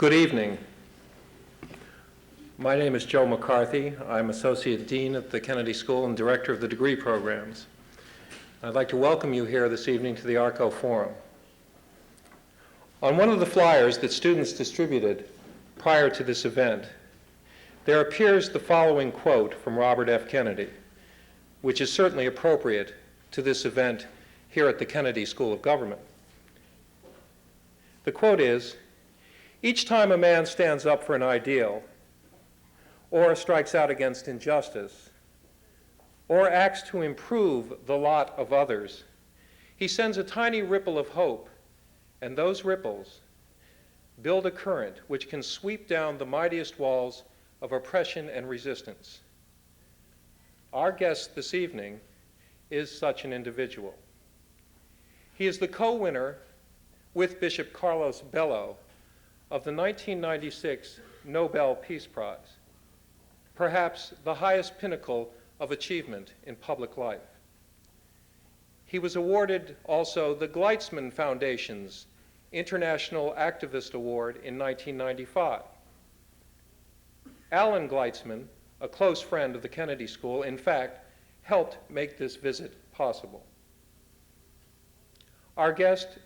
Good evening. My name is Joe McCarthy. I'm Associate Dean at the Kennedy School and Director of the degree programs. I'd like to welcome you here this evening to the ARCO Forum. On one of the flyers that students distributed prior to this event, there appears the following quote from Robert F. Kennedy, which is certainly appropriate to this event here at the Kennedy School of Government. The quote is, "Each time a man stands up for an ideal, or strikes out against injustice, or acts to improve the lot of others, he sends a tiny ripple of hope, and those ripples build a current which can sweep down the mightiest walls of oppression and resistance." Our guest this evening is such an individual. He is the co-winner with Bishop Carlos Bello of the 1996 Nobel Peace Prize, perhaps the highest pinnacle of achievement in public life. He was awarded also the Gleitzman Foundation's International Activist Award in 1995. Alan Gleitzman, a close friend of the Kennedy School, in fact, helped make this visit possible. Our guest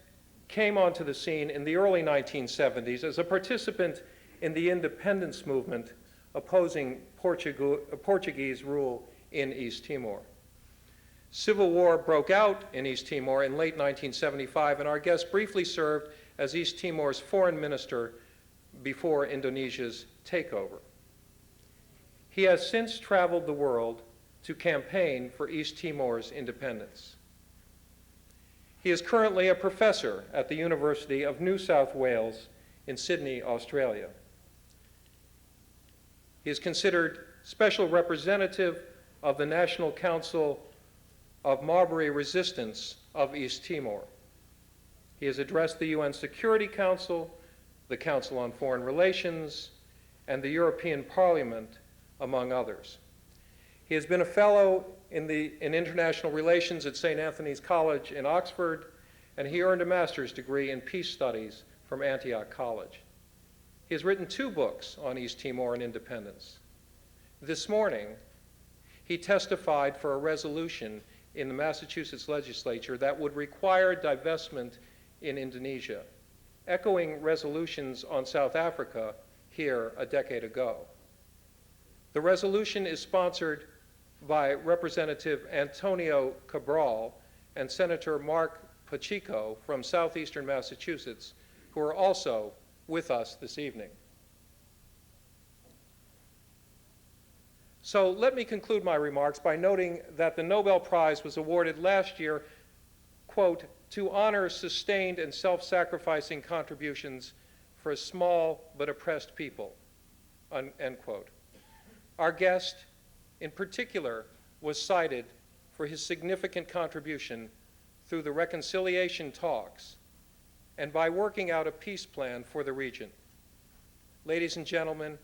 came onto the scene in the early 1970s as a participant in the independence movement opposing Portuguese rule in East Timor. Civil war broke out in East Timor in late 1975, and our guest briefly served as East Timor's foreign minister before Indonesia's takeover. He has since traveled the world to campaign for East Timor's independence. He is currently a professor at the University of New South Wales in Sydney, Australia. He is considered special representative of the National Council of Marbury Resistance of East Timor. He has addressed the UN Security Council, the Council on Foreign Relations, and the European Parliament, among others. He has been a fellow in international relations at St. Anthony's College in Oxford, and he earned a master's degree in peace studies from Antioch College. He has written 2 books on East Timor and independence. This morning, he testified for a resolution in the Massachusetts legislature that would require divestment in Indonesia, echoing resolutions on South Africa here a decade ago. The resolution is sponsored by Representative Antonio Cabral and Senator Mark Pacheco from southeastern Massachusetts, who are also with us this evening. So let me conclude my remarks by noting that the Nobel Prize was awarded last year, quote, "to honor sustained and self-sacrificing contributions for a small but oppressed people," end quote. Our guest, in particular, was cited for his significant contribution through the reconciliation talks and by working out a peace plan for the region. Ladies and gentlemen,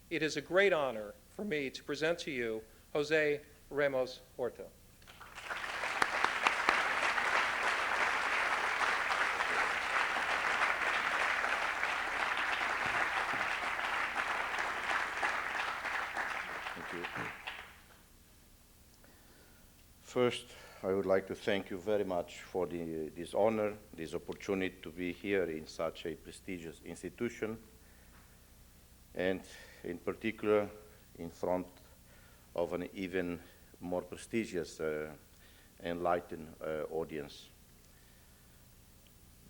it is a great honor for me to present to you Jose Ramos Horta. First, I would like to thank you very much for this honor, this opportunity to be here in such a prestigious institution, and in particular in front of an even more prestigious, enlightened audience.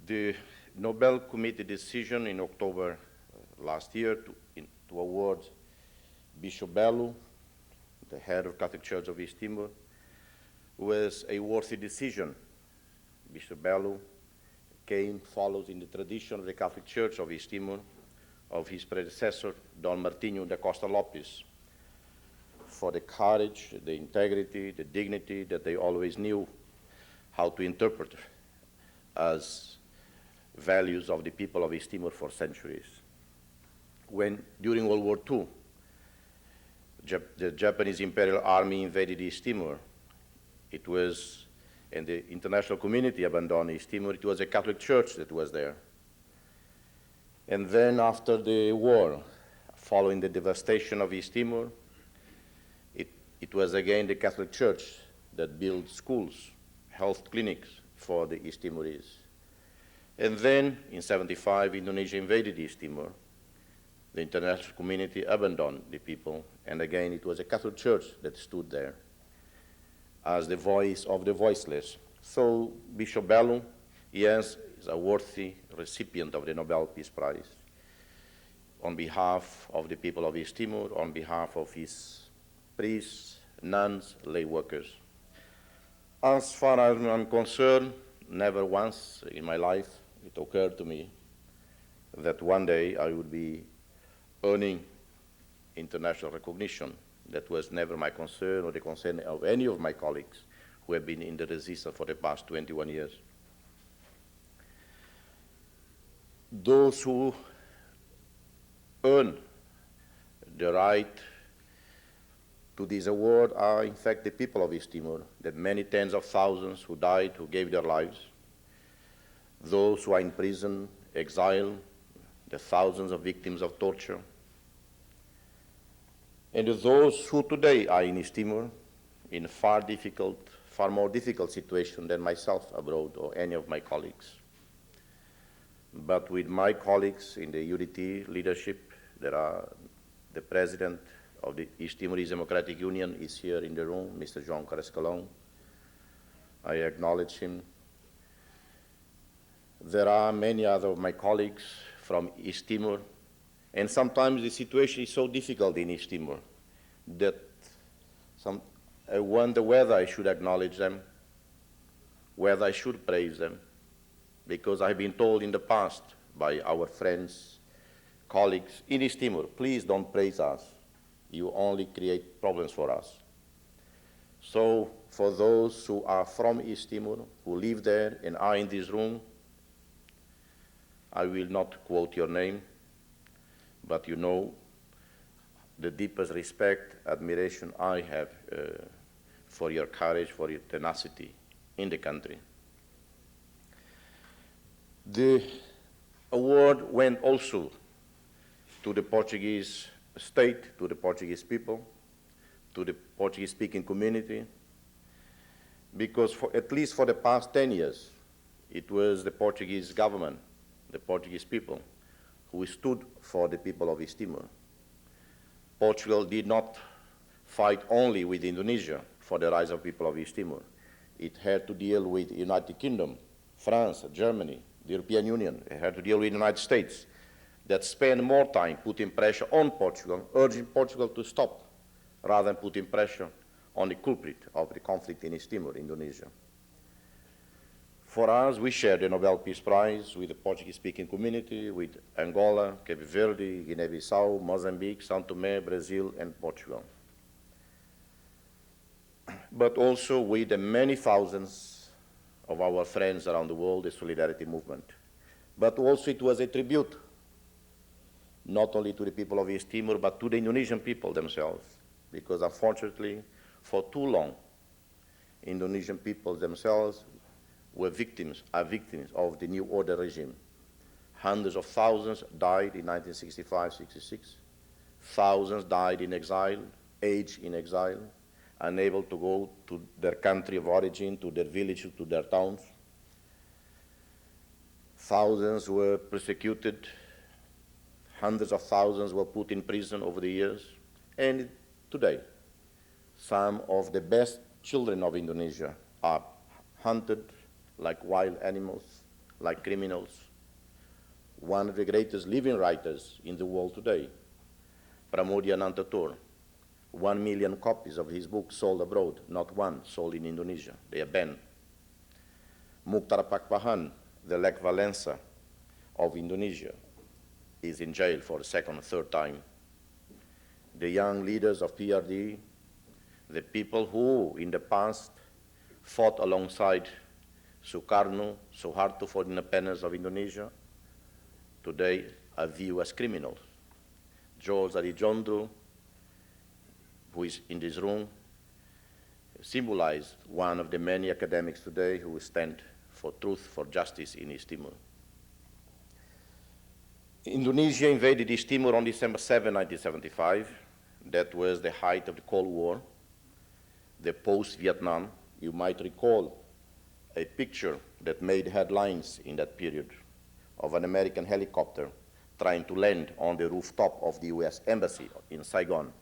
The Nobel Committee decision in October last year to award Bishop Bello, the head of Catholic Church of East Timor, was a worthy decision. Bishop Bello follows in the tradition of the Catholic Church of East Timor, of his predecessor, Don Martinho da Costa Lopes, for the courage, the integrity, the dignity that they always knew how to interpret as values of the people of East Timor for centuries. When, during World War II, the Japanese Imperial Army invaded East Timor, it was, and the international community abandoned East Timor, it was a Catholic Church that was there. And then after the war, following the devastation of East Timor, it was again the Catholic Church that built schools, health clinics for the East Timorese. And then, in '75, Indonesia invaded East Timor. The international community abandoned the people, and again it was the Catholic Church that stood there as the voice of the voiceless. So Bishop Bellu, yes, is a worthy recipient of the Nobel Peace Prize on behalf of the people of East Timor, on behalf of his priests, nuns, lay workers. As far as I'm concerned, never once in my life it occurred to me that one day I would be earning international recognition. That was never my concern or the concern of any of my colleagues who have been in the resistance for the past 21 years. Those who earn the right to this award are, in fact, the people of East Timor, the many tens of thousands who died, who gave their lives, those who are in prison, exiled, the thousands of victims of torture, and those who today are in East Timor in a far more difficult situation than myself abroad or any of my colleagues. But with my colleagues in the UDT leadership, there are the president of the East Timorese Democratic Union is here in the room, Mr. João Carescalão. I acknowledge him. There are many other of my colleagues from East Timor, and sometimes the situation is so difficult in East Timor that I wonder whether I should acknowledge them, whether I should praise them, because I've been told in the past by our friends, colleagues in East Timor, please don't praise us. You only create problems for us. So for those who are from East Timor, who live there and are in this room, I will not quote your name, but you know the deepest respect, admiration I have for your courage, for your tenacity in the country. The award went also to the Portuguese state, to the Portuguese people, to the Portuguese-speaking community, because at least for the past 10 years, it was the Portuguese government, the Portuguese people, who stood for the people of East Timor. Portugal did not fight only with Indonesia for the rights of people of East Timor. It had to deal with the United Kingdom, France, Germany, the European Union. It had to deal with the United States that spent more time putting pressure on Portugal, urging Portugal to stop, rather than putting pressure on the culprit of the conflict in East Timor, Indonesia. For us, we share the Nobel Peace Prize with the Portuguese-speaking community, with Angola, Cape Verde, Guinea-Bissau, Mozambique, São Tomé, Brazil, and Portugal. But also with the many thousands of our friends around the world, the Solidarity Movement. But also it was a tribute, not only to the people of East Timor, but to the Indonesian people themselves, because unfortunately, for too long, Indonesian people themselves are victims of the New Order regime. Hundreds of thousands died in 1965-66. Thousands died in exile, aged in exile, unable to go to their country of origin, to their village, to their towns. Thousands were persecuted. Hundreds of thousands were put in prison over the years. And today, some of the best children of Indonesia are hunted like wild animals, like criminals. One of the greatest living writers in the world today, Pramoedya Anantatur, 1 million copies of his book sold abroad, not one sold in Indonesia. They are banned. Mukhtar Pakpahan, the Lech Walesa of Indonesia, is in jail for the second or third time. The young leaders of PRD, the people who in the past fought alongside Sukarno, Suharto for the independence of Indonesia, today are viewed as criminals. George Arijondo, who is in this room, symbolized one of the many academics today who stand for truth, for justice in East Timor. Indonesia invaded East Timor on December 7, 1975. That was the height of the Cold War, the post-Vietnam. You might recall a picture that made headlines in that period of an American helicopter trying to land on the rooftop of the US Embassy in Saigon.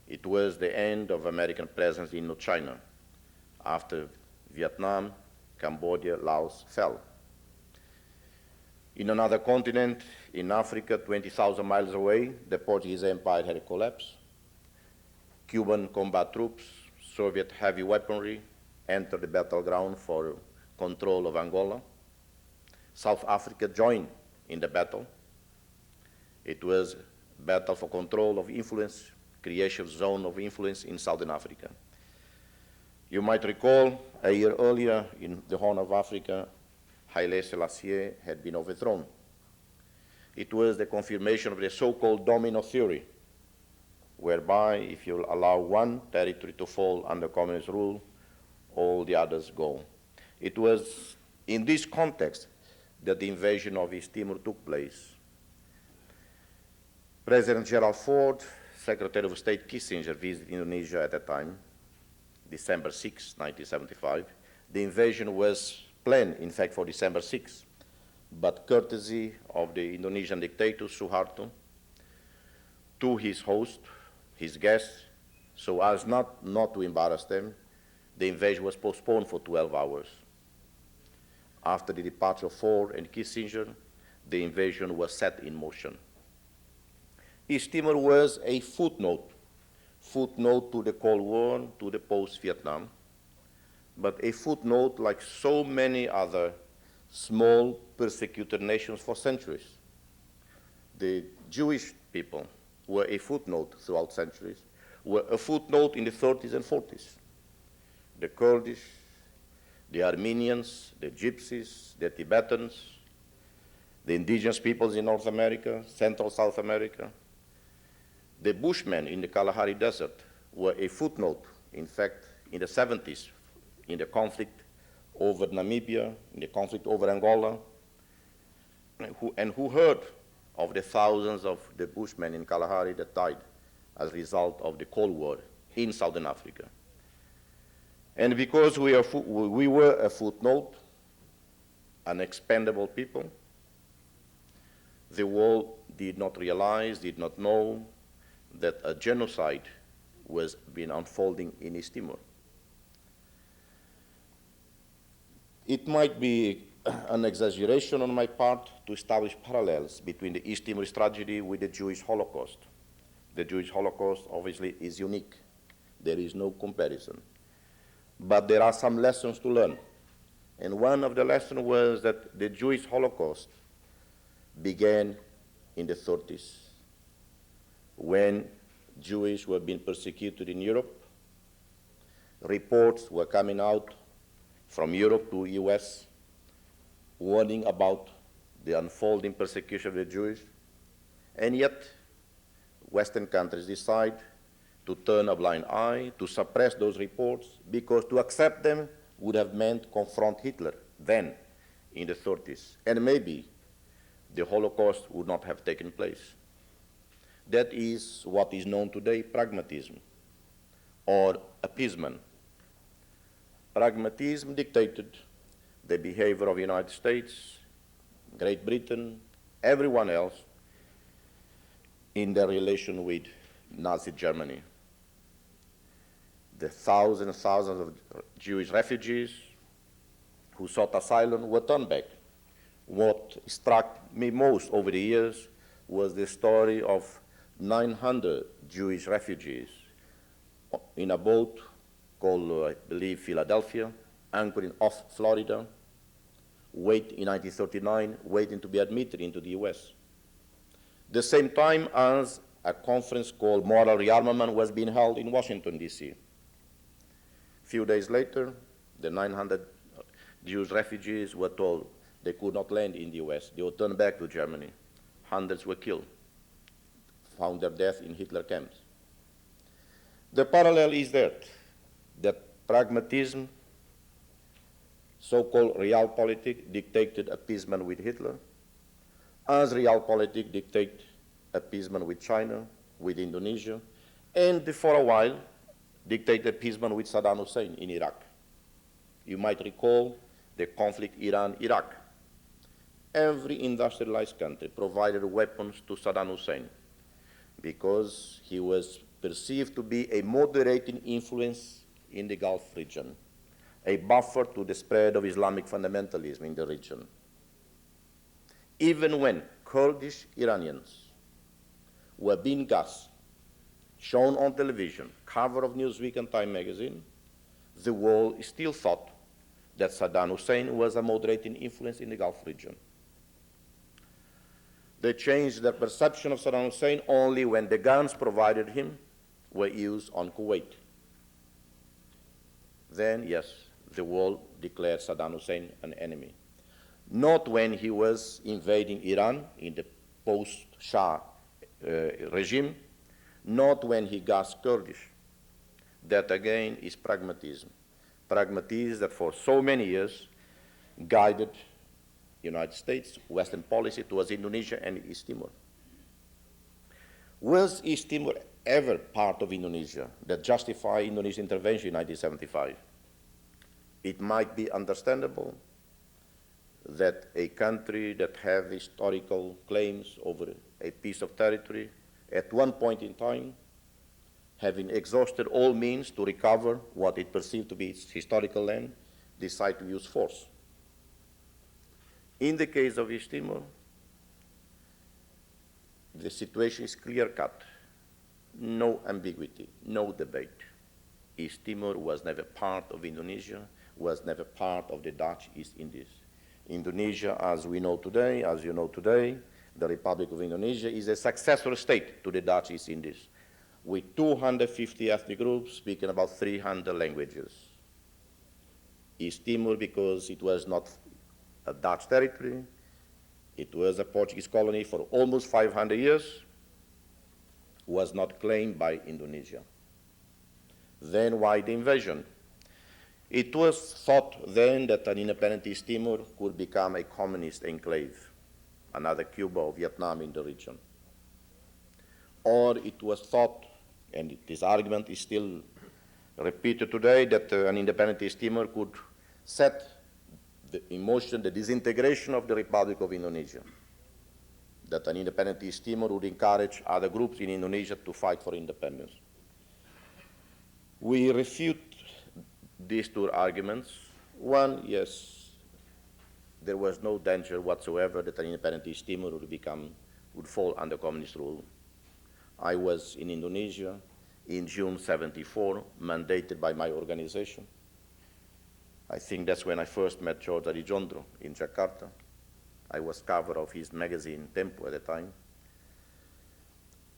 It was the end of American presence in Indochina after Vietnam, Cambodia, Laos fell. In another continent, in Africa, 20,000 miles away, the Portuguese Empire had collapsed. Cuban combat troops, Soviet heavy weaponry entered the battleground for control of Angola. South Africa joined in the battle. It was a battle for control of influence, creation of zone of influence in Southern Africa. You might recall a year earlier in the Horn of Africa, Haile Selassie had been overthrown. It was the confirmation of the so-called domino theory, whereby if you allow one territory to fall under communist rule, all the others go. It was in this context that the invasion of East Timor took place. President Gerald Ford, Secretary of State Kissinger visited Indonesia at that time, December 6, 1975. The invasion was planned, in fact, for December 6, but courtesy of the Indonesian dictator Suharto to his host, his guests, so as not to embarrass them, the invasion was postponed for 12 hours. After the departure of Ford and Kissinger, the invasion was set in motion. East Timor was a footnote to the Cold War, to the post-Vietnam, but a footnote like so many other small persecuted nations for centuries. The Jewish people were a footnote throughout centuries, were a footnote in the 30s and 40s. The Kurdish, the Armenians, the Gypsies, the Tibetans, the indigenous peoples in North America, Central South America, the Bushmen in the Kalahari Desert were a footnote, in fact, in the 70s, in the conflict over Namibia, in the conflict over Angola, and who heard of the thousands of the Bushmen in Kalahari that died as a result of the Cold War in Southern Africa. And because we were a footnote, an expendable people, the world did not realize, did not know that a genocide was being unfolding in East Timor. It might be an exaggeration on my part to establish parallels between the East Timor tragedy with the Jewish Holocaust. The Jewish Holocaust obviously is unique. There is no comparison. But there are some lessons to learn. And one of the lessons was that the Jewish Holocaust began in the 30s, when Jews were being persecuted in Europe. Reports were coming out from Europe to US warning about the unfolding persecution of the Jews. And yet, Western countries decide to turn a blind eye, to suppress those reports, because to accept them would have meant confront Hitler then in the 30s. And maybe the Holocaust would not have taken place. That is what is known today, pragmatism, or appeasement. Pragmatism dictated the behavior of the United States, Great Britain, everyone else in their relation with Nazi Germany. The thousands and thousands of Jewish refugees who sought asylum were turned back. What struck me most over the years was the story of 900 Jewish refugees in a boat called, I believe, Philadelphia, anchoring off Florida, in 1939, waiting to be admitted into the US. The same time as a conference called Moral Rearmament was being held in Washington, D.C. A few days later, the 900 Jewish refugees were told they could not land in the US. They were turned back to Germany. Hundreds were killed, found their death in Hitler camps. The parallel is that pragmatism, so-called realpolitik, dictated appeasement with Hitler, as realpolitik dictate appeasement with China, with Indonesia, and for a while dictate appeasement with Saddam Hussein in Iraq. You might recall the conflict Iran-Iraq. Every industrialized country provided weapons to Saddam Hussein because he was perceived to be a moderating influence in the Gulf region, a buffer to the spread of Islamic fundamentalism in the region. Even when Kurdish Iranians were being gassed, shown on television, cover of Newsweek and Time magazine, the world still thought that Saddam Hussein was a moderating influence in the Gulf region. They changed their perception of Saddam Hussein only when the guns provided him were used on Kuwait. Then, yes, the world declared Saddam Hussein an enemy. Not when he was invading Iran in the post-Shah regime, not when he gassed Kurdish. That again is pragmatism. Pragmatism that for so many years guided United States, Western policy towards Indonesia and East Timor. Was East Timor ever part of Indonesia that justified Indonesian intervention in 1975? It might be understandable that a country that has historical claims over a piece of territory at one point in time, having exhausted all means to recover what it perceived to be its historical land, decide to use force. In the case of East Timor, the situation is clear-cut, no ambiguity, no debate. East Timor was never part of Indonesia, was never part of the Dutch East Indies. Indonesia, as we know today, as you know today, the Republic of Indonesia is a successor state to the Dutch East Indies, with 250 ethnic groups speaking about 300 languages. East Timor, because it was not a Dutch territory, it was a Portuguese colony for almost 500 years, was not claimed by Indonesia. Then why the invasion? It was thought then that an independent East Timor could become a communist enclave, another Cuba or Vietnam in the region. Or it was thought, and this argument is still repeated today, that an independent East Timor could set in motion the disintegration of the Republic of Indonesia, that an independent East Timor would encourage other groups in Indonesia to fight for independence. We refute these two arguments. One, yes, there was no danger whatsoever that an independent East Timor would fall under communist rule. I was in Indonesia in June '74, mandated by my organization. I think that's when I first met George Adijondro in Jakarta. I was cover of his magazine, Tempo, at the time,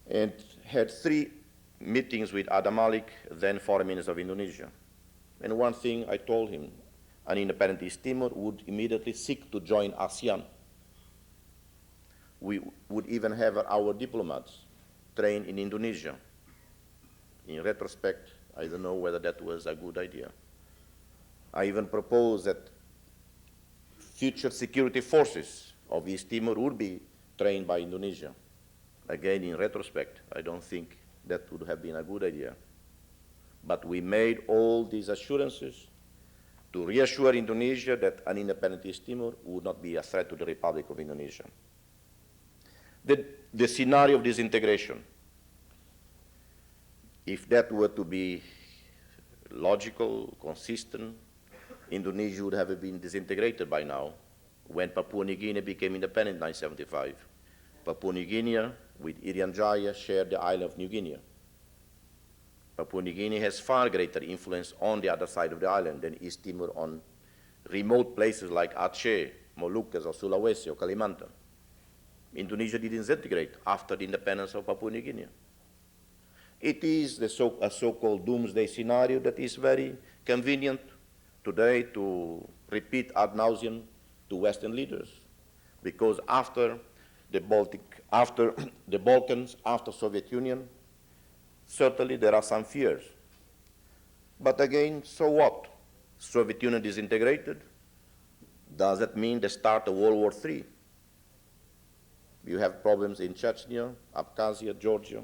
and had 3 meetings with Adam Malik, then Foreign Minister of Indonesia. And one thing I told him, an independent East Timor would immediately seek to join ASEAN. We would even have our diplomats trained in Indonesia. In retrospect, I don't know whether that was a good idea. I even proposed that future security forces of East Timor would be trained by Indonesia. Again, in retrospect, I don't think that would have been a good idea. But we made all these assurances to reassure Indonesia that an independent East Timor would not be a threat to the Republic of Indonesia. The scenario of disintegration, if that were to be logical, consistent, Indonesia would have been disintegrated by now when Papua New Guinea became independent in 1975. Papua New Guinea, with Irian Jaya, shared the island of New Guinea. Papua New Guinea has far greater influence on the other side of the island than East Timor on remote places like Aceh, Moluccas, or Sulawesi, or Kalimantan. Indonesia did disintegrate after the independence of Papua New Guinea. It is a so-called doomsday scenario that is very convenient today to repeat ad nauseum to Western leaders, because after the Balkans, after Soviet Union, certainly there are some fears. But again, so what? Soviet Union disintegrated. Does that mean the start of World War III? You have problems in Chechnya, Abkhazia, Georgia,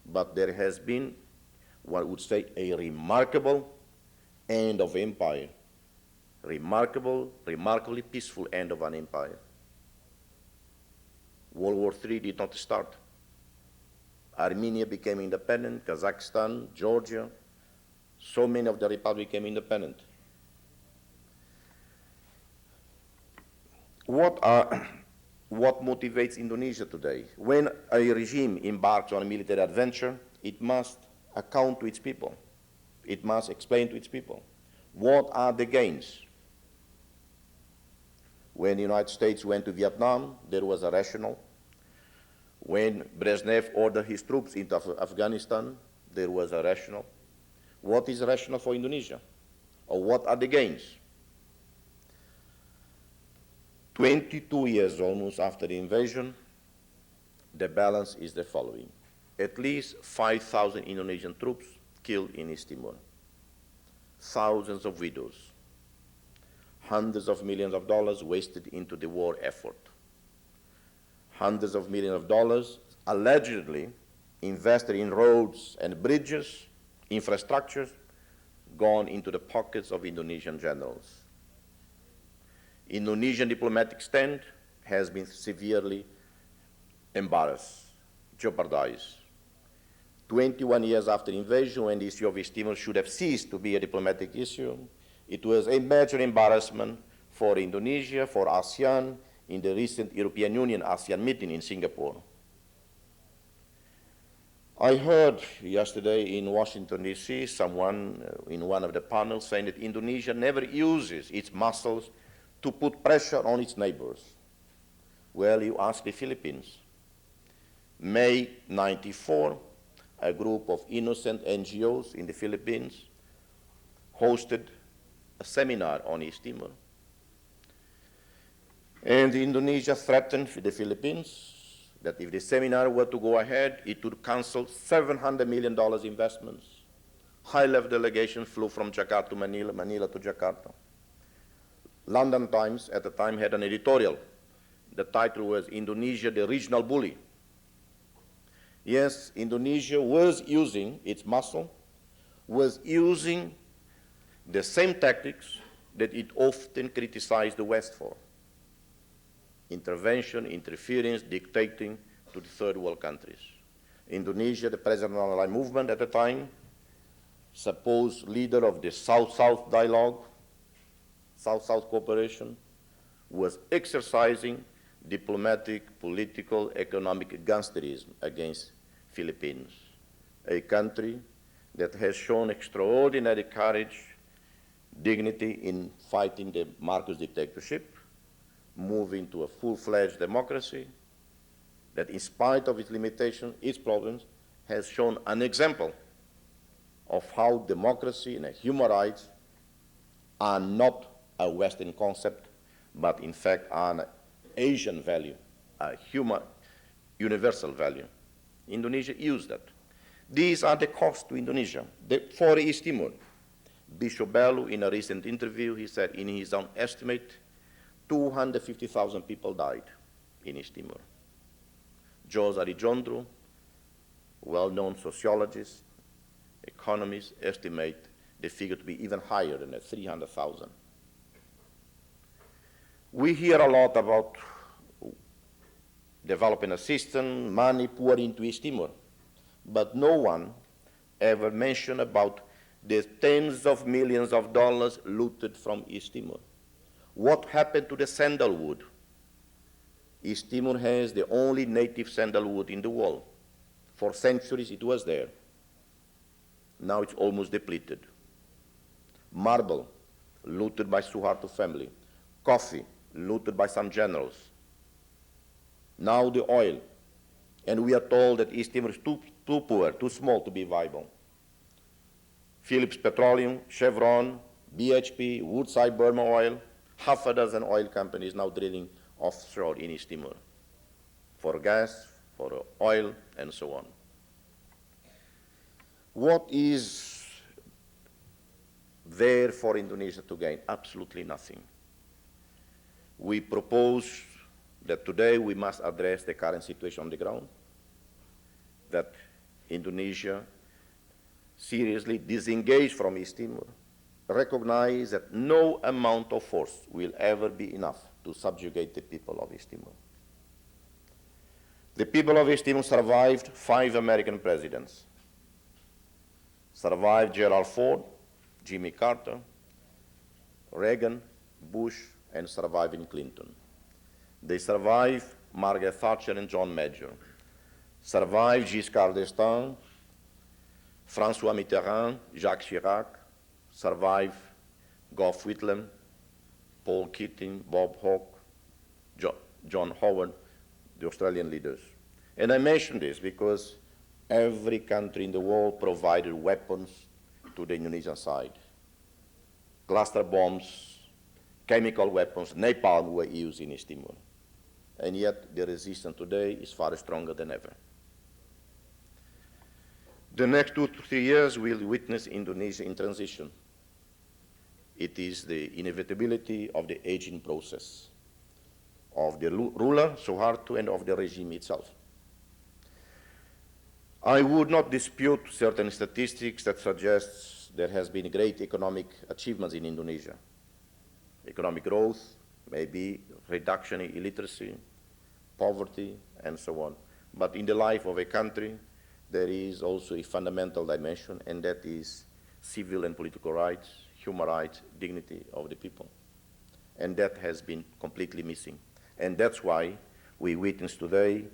but there has been, one would say, a remarkable end of empire. Remarkably peaceful end of an empire. World War III did not start. Armenia became independent, Kazakhstan, Georgia, so many of the republics became independent. What motivates Indonesia today? When a regime embarks on a military adventure, it must account to its people. It must explain to its people. What are the gains? When the United States went to Vietnam, there was a rationale. When Brezhnev ordered his troops into Afghanistan, there was a rationale. What is rational for Indonesia? Or what are the gains? 22 years almost after the invasion, the balance is the following. At least 5,000 Indonesian troops killed in East Timor. Thousands of widows. Hundreds of millions of dollars wasted into the war effort. Hundreds of millions of dollars allegedly invested in roads and bridges, infrastructures, gone into the pockets of Indonesian generals. Indonesian diplomatic stand has been severely embarrassed, jeopardized. 21 years after invasion, when the issue of East Timor should have ceased to be a diplomatic issue, it was a major embarrassment for Indonesia, for ASEAN, in the recent European Union ASEAN meeting in Singapore. I heard yesterday in Washington, D.C., someone in one of the panels saying that Indonesia never uses its muscles to put pressure on its neighbors. Well, you ask the Philippines. May '94, a group of innocent NGOs in the Philippines hosted a seminar on East Timor. And Indonesia threatened the Philippines that if the seminar were to go ahead, it would cancel $700 million investments. High-level delegation flew from Jakarta to Manila, Manila to Jakarta. London Times at the time had an editorial. The title was Indonesia, the Regional Bully. Yes, Indonesia was using its muscle, was using the same tactics that it often criticized the West for. Intervention, interference, dictating to the third world countries. Indonesia, the President Non-Aligned Movement at the time, supposed leader of the South-South dialogue, South-South cooperation, was exercising diplomatic, political, economic gangsterism against Philippines, a country that has shown extraordinary courage, dignity in fighting the Marcos dictatorship, moving to a full-fledged democracy, that in spite of its limitations, its problems, has shown an example of how democracy and human rights are not a Western concept, but in fact are an Asian value, a human, universal value. Indonesia used that. These are the costs to Indonesia. For East Timor, Bishop Belu, in a recent interview, he said in his own estimate, 250,000 people died in East Timor. Jose Arredondo, well-known sociologist, economists, estimate the figure to be even higher than that, 300,000. We hear a lot about developing assistance, money poured into East Timor, but no one ever mentioned about the tens of millions of dollars looted from East Timor. What happened to the sandalwood? East Timor has the only native sandalwood in the world. For centuries it was there. Now it's almost depleted. Marble, looted by Suharto family. Coffee, looted by some generals. Now the oil. And we are told that East Timor is too poor, too small to be viable. Phillips Petroleum, Chevron, BHP, Woodside Burma Oil, half a dozen oil companies now drilling offshore in East Timor for gas, for oil, and so on. What is there for Indonesia to gain? Absolutely nothing. We propose that today we must address the current situation on the ground, that Indonesia seriously disengage from East Timor, recognize that no amount of force will ever be enough to subjugate the people of East Timor. The people of East Timor survived 5 American presidents, survived Gerald Ford, Jimmy Carter, Reagan, Bush, and surviving Clinton. They survived Margaret Thatcher and John Major, survived Giscard d'Estaing, François Mitterrand, Jacques Chirac, survived Gough Whitlam, Paul Keating, Bob Hawke, John Howard, the Australian leaders. And I mention this because every country in the world provided weapons to the Indonesian side. Cluster bombs, chemical weapons, napalm were used in East Timor. And yet the resistance today is far stronger than ever. The next 2 to 3 years will witness Indonesia in transition. It is the inevitability of the aging process of the ruler, Suharto, and of the regime itself. I would not dispute certain statistics that suggest there has been great economic achievements in Indonesia. Economic growth, maybe reduction in illiteracy, poverty, and so on. But in the life of a country, there is also a fundamental dimension, and that is civil and political rights, human rights, dignity of the people. And that has been completely missing. And that's why we witness today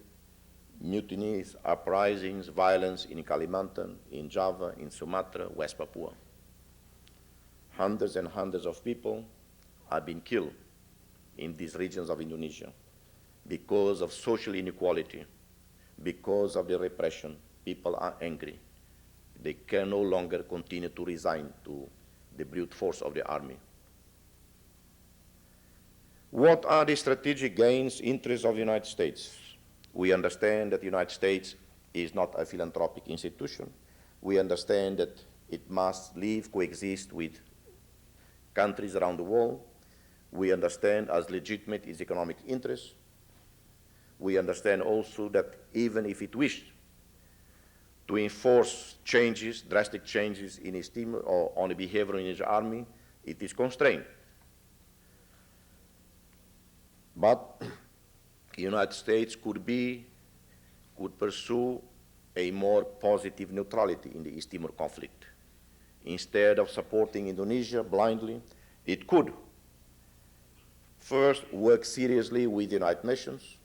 mutinies, uprisings, violence in Kalimantan, in Java, in Sumatra, West Papua. Hundreds and hundreds of people are being killed in these regions of Indonesia because of social inequality, because of the repression. People are angry. They can no longer continue to resign to the brute force of the army. What are the strategic gains, interests of the United States? We understand that the United States is not a philanthropic institution. We understand that it must live, coexist with countries around the world. We understand as legitimate its economic interests. We understand also that even if it wished to enforce changes, drastic changes in East Timor or on the behavior in its army, it is constrained. But the United States could pursue a more positive neutrality in the East Timor conflict. Instead of supporting Indonesia blindly, it could first work seriously with the United Nations,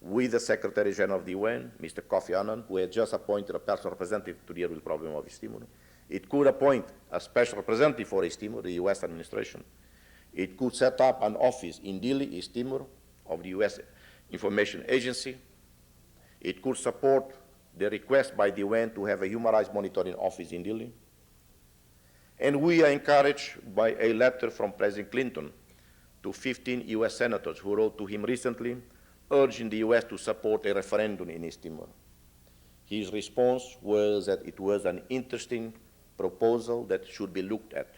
with the Secretary General of the UN, Mr. Kofi Annan, who had just appointed a personal representative to deal with the problem of East Timor. It could appoint a special representative for East Timor, the US administration. It could set up an office in Dili, East Timor, of the US Information Agency. It could support the request by the UN to have a human rights monitoring office in Dili. And we are encouraged by a letter from President Clinton to 15 US senators who wrote to him recently, urging the US to support a referendum in East Timor. His response was that it was an interesting proposal that should be looked at.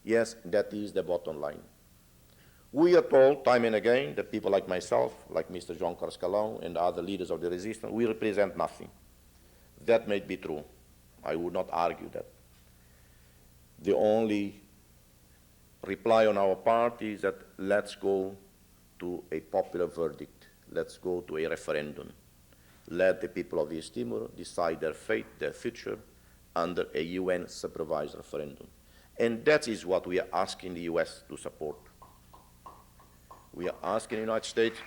Yes, that is the bottom line. We are told time and again that people like myself, like Mr. João Carlos Calão and other leaders of the resistance, we represent nothing. That may be true. I would not argue that. The only reply on our part is that let's go to a popular verdict. Let's go to a referendum. Let the people of East Timor decide their fate, their future, under a UN-supervised referendum. And that is what we are asking the US to support. We are asking the United States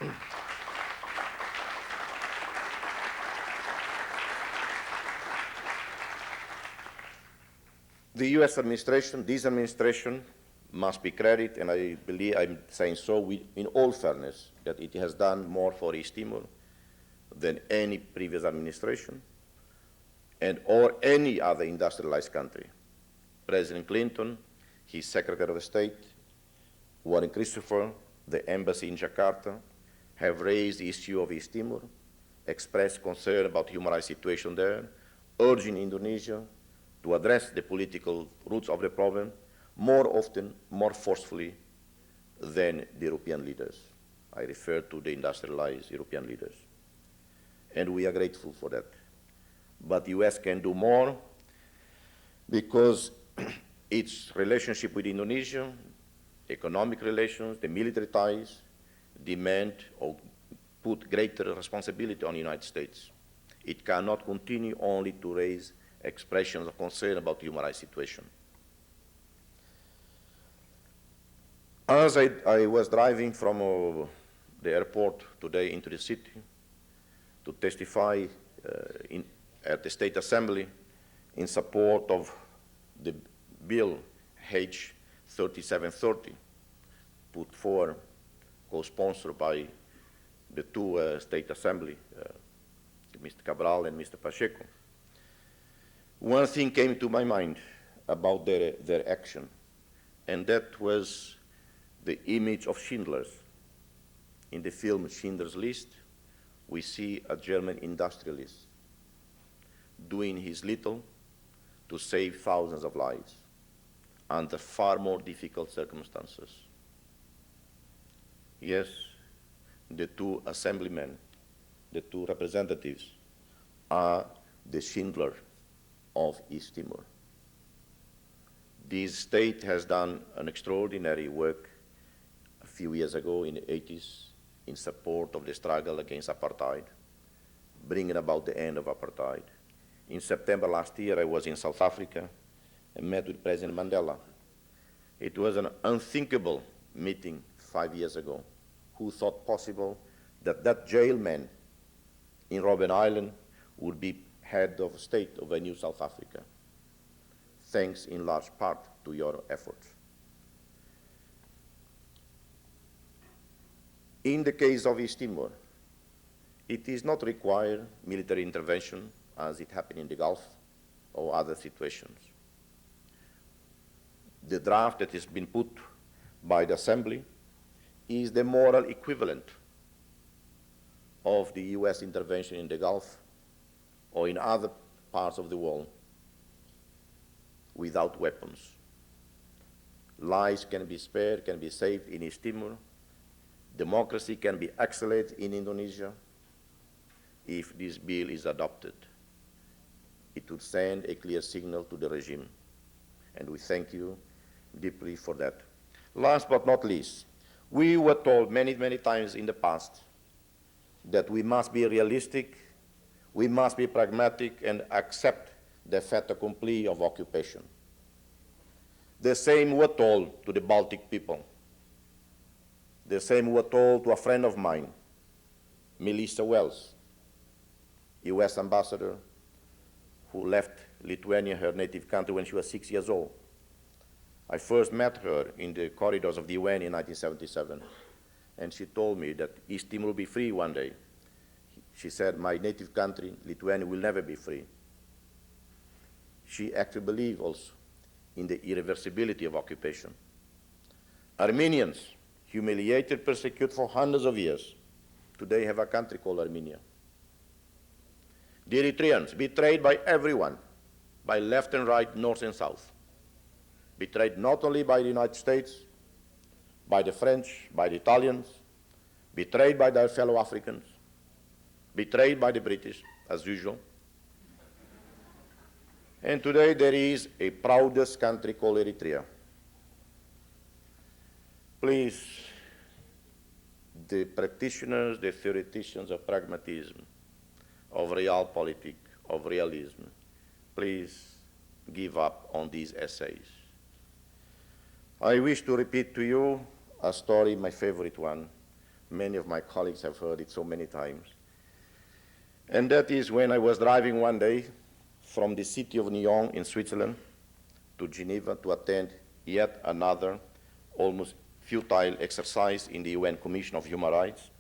the US administration, this administration, must be credited, and I believe I'm saying so in all fairness, that it has done more for East Timor than any previous administration or any other industrialized country. President Clinton, his Secretary of State, Warren Christopher, the embassy in Jakarta, have raised the issue of East Timor, expressed concern about the human rights situation there, urging Indonesia to address the political roots of the problem more often, more forcefully than the European leaders. I refer to the industrialized European leaders. And we are grateful for that. But the US can do more because its relationship with Indonesia, economic relations, the military ties, demand or put greater responsibility on the United States. It cannot continue only to raise expressions of concern about the human rights situation. As I was driving from the airport today into the city to testify at the State Assembly in support of the bill H 3730, put forward, co-sponsored by the two State Assembly, Mr. Cabral and Mr. Pacheco. One thing came to my mind about their action, and that was the image of Schindler's. In the film Schindler's List, we see a German industrialist doing his little to save thousands of lives under far more difficult circumstances. Yes, the two assemblymen, the two representatives, are the Schindler of East Timor. This state has done an extraordinary work a few years ago in the 80s in support of the struggle against apartheid, bringing about the end of apartheid. In September last year, I was in South Africa and met with President Mandela. It was an unthinkable meeting 5 years ago. Who thought possible that that jailman in Robben Island would be head of state of a new South Africa? Thanks in large part to your efforts. In the case of East Timor, it is not required military intervention as it happened in the Gulf or other situations. The draft that has been put by the Assembly is the moral equivalent of the US intervention in the Gulf or in other parts of the world without weapons. Lives can be spared, can be saved in East Timor. Democracy can be accelerated in Indonesia if this bill is adopted. It would send a clear signal to the regime, and we thank you deeply for that. Last but not least, we were told many, many times in the past that we must be realistic, we must be pragmatic and accept the fait accompli of occupation. The same were told to the Baltic people. The same were told to a friend of mine, Melissa Wells, US ambassador, who left Lithuania, her native country, when she was 6 years old. I first met her in the corridors of the UN in 1977, and she told me that East Timor will be free one day. She said, my native country, Lithuania, will never be free. She actually believed also in the irreversibility of occupation. Armenians, humiliated, persecuted for hundreds of years, today have a country called Armenia. The Eritreans, betrayed by everyone, by left and right, north and south, betrayed not only by the United States, by the French, by the Italians, betrayed by their fellow Africans, betrayed by the British, as usual. And today there is a proudest country called Eritrea. Please, the practitioners, the theoreticians of pragmatism, of realpolitik, of realism, please give up on these essays. I wish to repeat to you a story, my favorite one. Many of my colleagues have heard it so many times. And that is when I was driving one day from the city of Nyon in Switzerland to Geneva to attend yet another almost futile exercise in the UN Commission of Human Rights.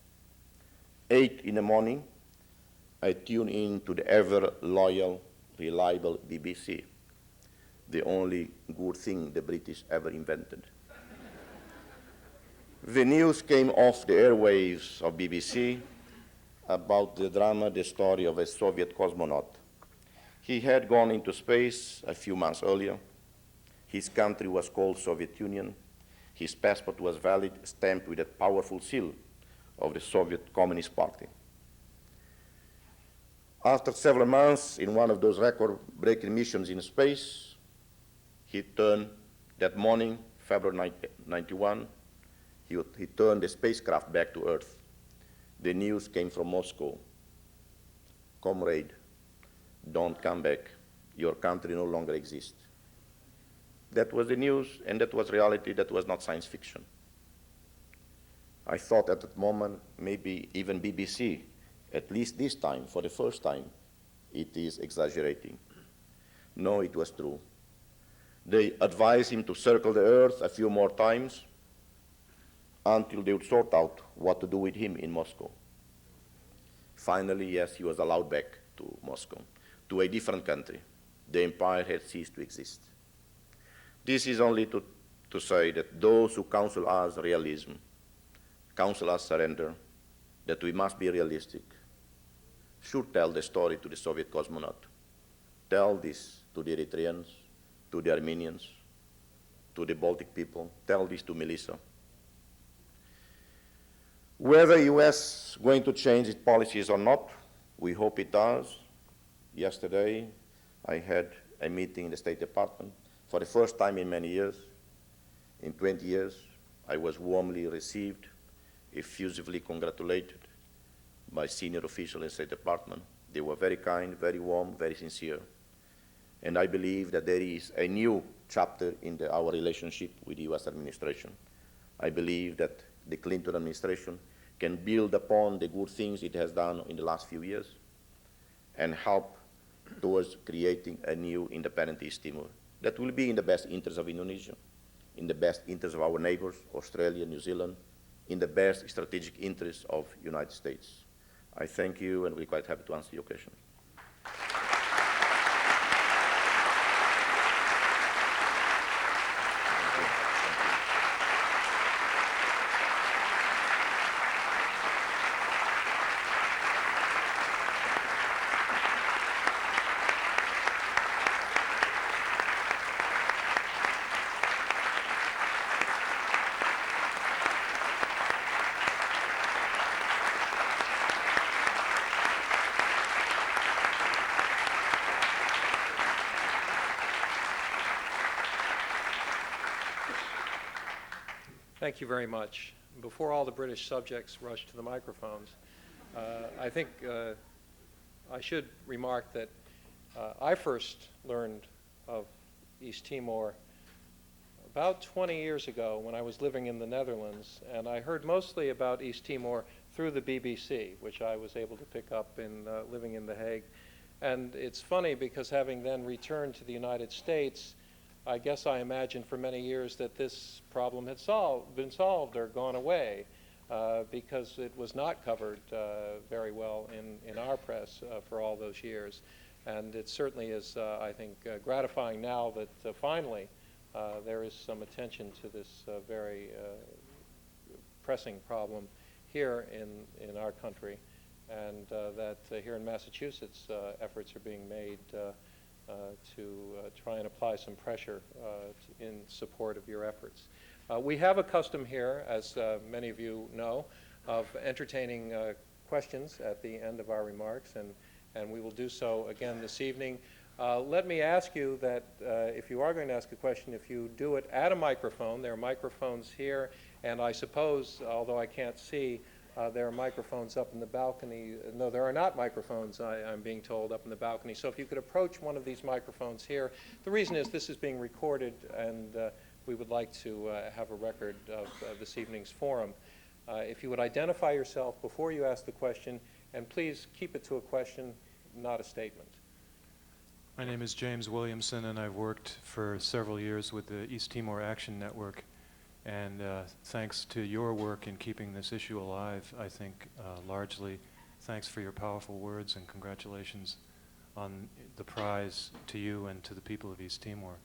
8 in the morning, I tune in to the ever loyal, reliable BBC, the only good thing the British ever invented. The news came off the airwaves of BBC about the drama, the story of a Soviet cosmonaut. He had gone into space a few months earlier. His country was called Soviet Union. His passport was valid, stamped with a powerful seal, of the Soviet Communist Party. After several months in one of those record-breaking missions in space, he turned that morning, February 91, he turned the spacecraft back to Earth. The news came from Moscow. Comrade, don't come back. Your country no longer exists. That was the news, and that was reality. That was not science fiction. I thought at that moment, maybe even BBC, at least this time, for the first time, it is exaggerating. No, it was true. They advised him to circle the Earth a few more times until they would sort out what to do with him in Moscow. Finally, yes, he was allowed back to Moscow, to a different country. The empire had ceased to exist. This is only to say that those who counsel us realism, counsel us surrender, that we must be realistic, should tell the story to the Soviet cosmonaut. Tell this to the Eritreans, to the Armenians, to the Baltic people. Tell this to Melissa. Whether the US is going to change its policies or not, we hope it does. Yesterday, I had a meeting in the State Department. For the first time in many years, in 20 years, I was warmly received, effusively congratulated by senior officials in the State Department. They were very kind, very warm, very sincere. And I believe that there is a new chapter in our relationship with the US administration. I believe that the Clinton administration can build upon the good things it has done in the last few years and help towards creating a new independent East Timor that will be in the best interest of Indonesia, in the best interest of our neighbors, Australia, New Zealand, in the best strategic interest of the United States. I thank you, and we're quite happy to answer your questions. Thank you very much. Before all the British subjects rush to the microphones, I think I should remark that I first learned of East Timor about 20 years ago when I was living in the Netherlands, and I heard mostly about East Timor through the BBC, which I was able to pick up in living in The Hague. And it's funny because having then returned to the United States, I guess I imagined for many years that this problem had been solved or gone away because it was not covered very well in our press for all those years. And it certainly is, I think, gratifying now that finally there is some attention to this very pressing problem here in our country, and that here in Massachusetts efforts are being made to try and apply some pressure in support of your efforts. We have a custom here, as many of you know, of entertaining questions at the end of our remarks, and we will do so again this evening. Let me ask you that if you are going to ask a question, if you do it at a microphone. There are microphones here, and I suppose, although I can't see, there are microphones up in the balcony. No, there are not microphones, I'm being told, up in the balcony. So if you could approach one of these microphones here. The reason is this is being recorded, and we would like to have a record of this evening's forum. If you would identify yourself before you ask the question, and please keep it to a question, not a statement. My name is James Williamson, and I've worked for several years with the East Timor Action Network. And thanks to your work in keeping this issue alive, I think largely thanks for your powerful words, and congratulations on the prize to you and to the people of East Timor.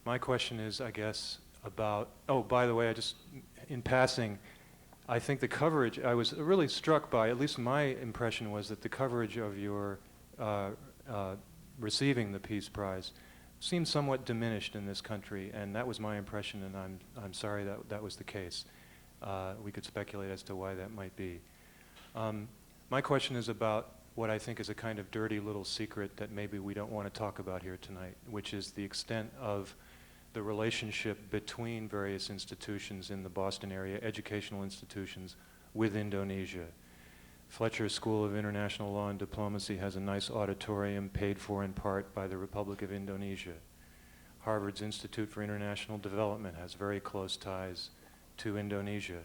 My question is, I guess, about, oh, by the way, I just, in passing, I think the coverage, I was really struck by, at least my impression was that the coverage of your receiving the Peace Prize seemed somewhat diminished in this country, and that was my impression, and I'm sorry that that was the case. We could speculate as to why that might be. My question is about what I think is a kind of dirty little secret that maybe we don't want to talk about here tonight, which is the extent of the relationship between various institutions in the Boston area, educational institutions, with Indonesia. Fletcher School of International Law and Diplomacy has a nice auditorium paid for in part by the Republic of Indonesia. Harvard's Institute for International Development has very close ties to Indonesia.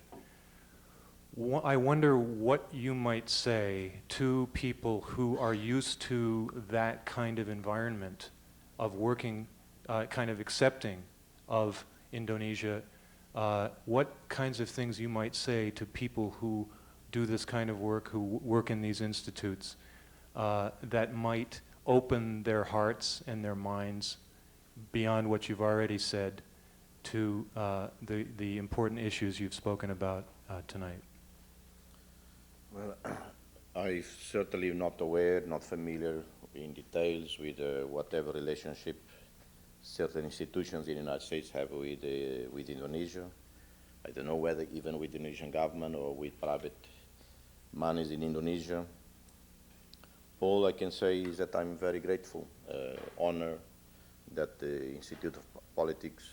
I wonder what you might say to people who are used to that kind of environment of working, kind of accepting of Indonesia, what kinds of things you might say to people who do this kind of work, who work in these institutes, that might open their hearts and their minds beyond what you've already said to the important issues you've spoken about tonight. Well, I'm certainly not aware, not familiar in details with whatever relationship certain institutions in the United States have with Indonesia. I don't know whether even with the Indonesian government or with private monies in Indonesia. All I can say is that I'm very grateful, honored that the Institute of Politics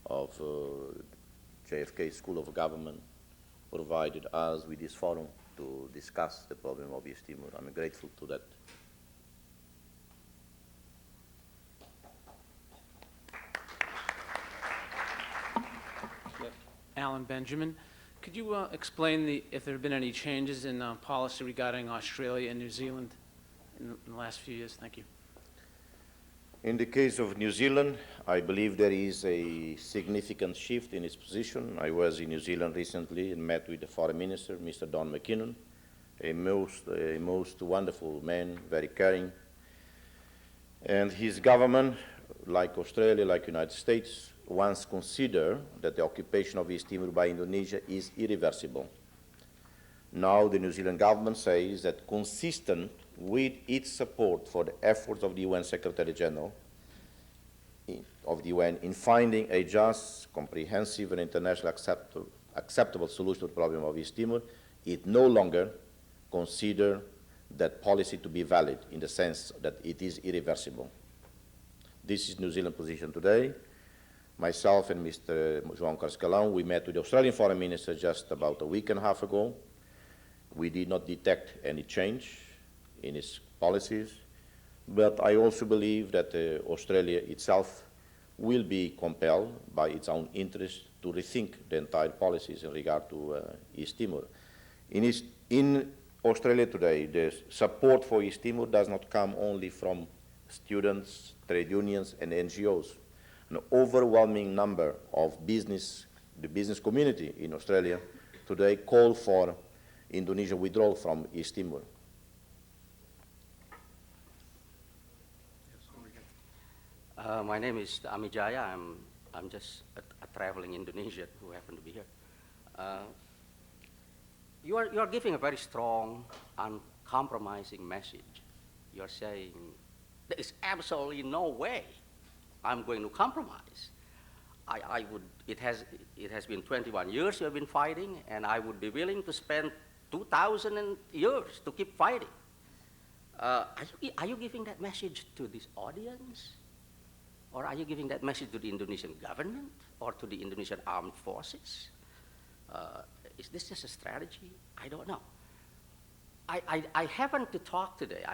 of JFK School of Government provided us with this forum to discuss the problem of East Timor. I'm grateful to that. Alan Benjamin, could you explain if there have been any changes in policy regarding Australia and New Zealand in the last few years? Thank you. In the case of New Zealand, I believe there is a significant shift in its position. I was in New Zealand recently and met with the Foreign Minister, Mr. Don McKinnon, a most wonderful man, very caring. And his government, like Australia, like United States, once considered that the occupation of East Timor by Indonesia is irreversible. Now the New Zealand government says that consistent with its support for the efforts of the UN Secretary General of the UN in finding a just, comprehensive, and internationally acceptable solution to the problem of East Timor, it no longer considers that policy to be valid in the sense that it is irreversible. This is New Zealand's position today. Myself and Mr. João Carlos, we met with the Australian Foreign Minister just about a week and a half ago. We did not detect any change in its policies, but I also believe that Australia itself will be compelled by its own interest to rethink the entire policies in regard to East Timor. In Australia today, the support for East Timor does not come only from students, trade unions, and NGOs. An overwhelming number of the business community in Australia today call for Indonesia withdrawal from East Timor. My name is Amijaya. I'm just a traveling Indonesian who happen to be here. You are giving a very strong, uncompromising message. You are saying there is absolutely no way I'm going to compromise. It has been 21 years you have been fighting, and I would be willing to spend 2,000 years to keep fighting. Are you giving that message to this audience? Or are you giving that message to the Indonesian government or to the Indonesian armed forces? Is this just a strategy? I don't know. I happened to talk today,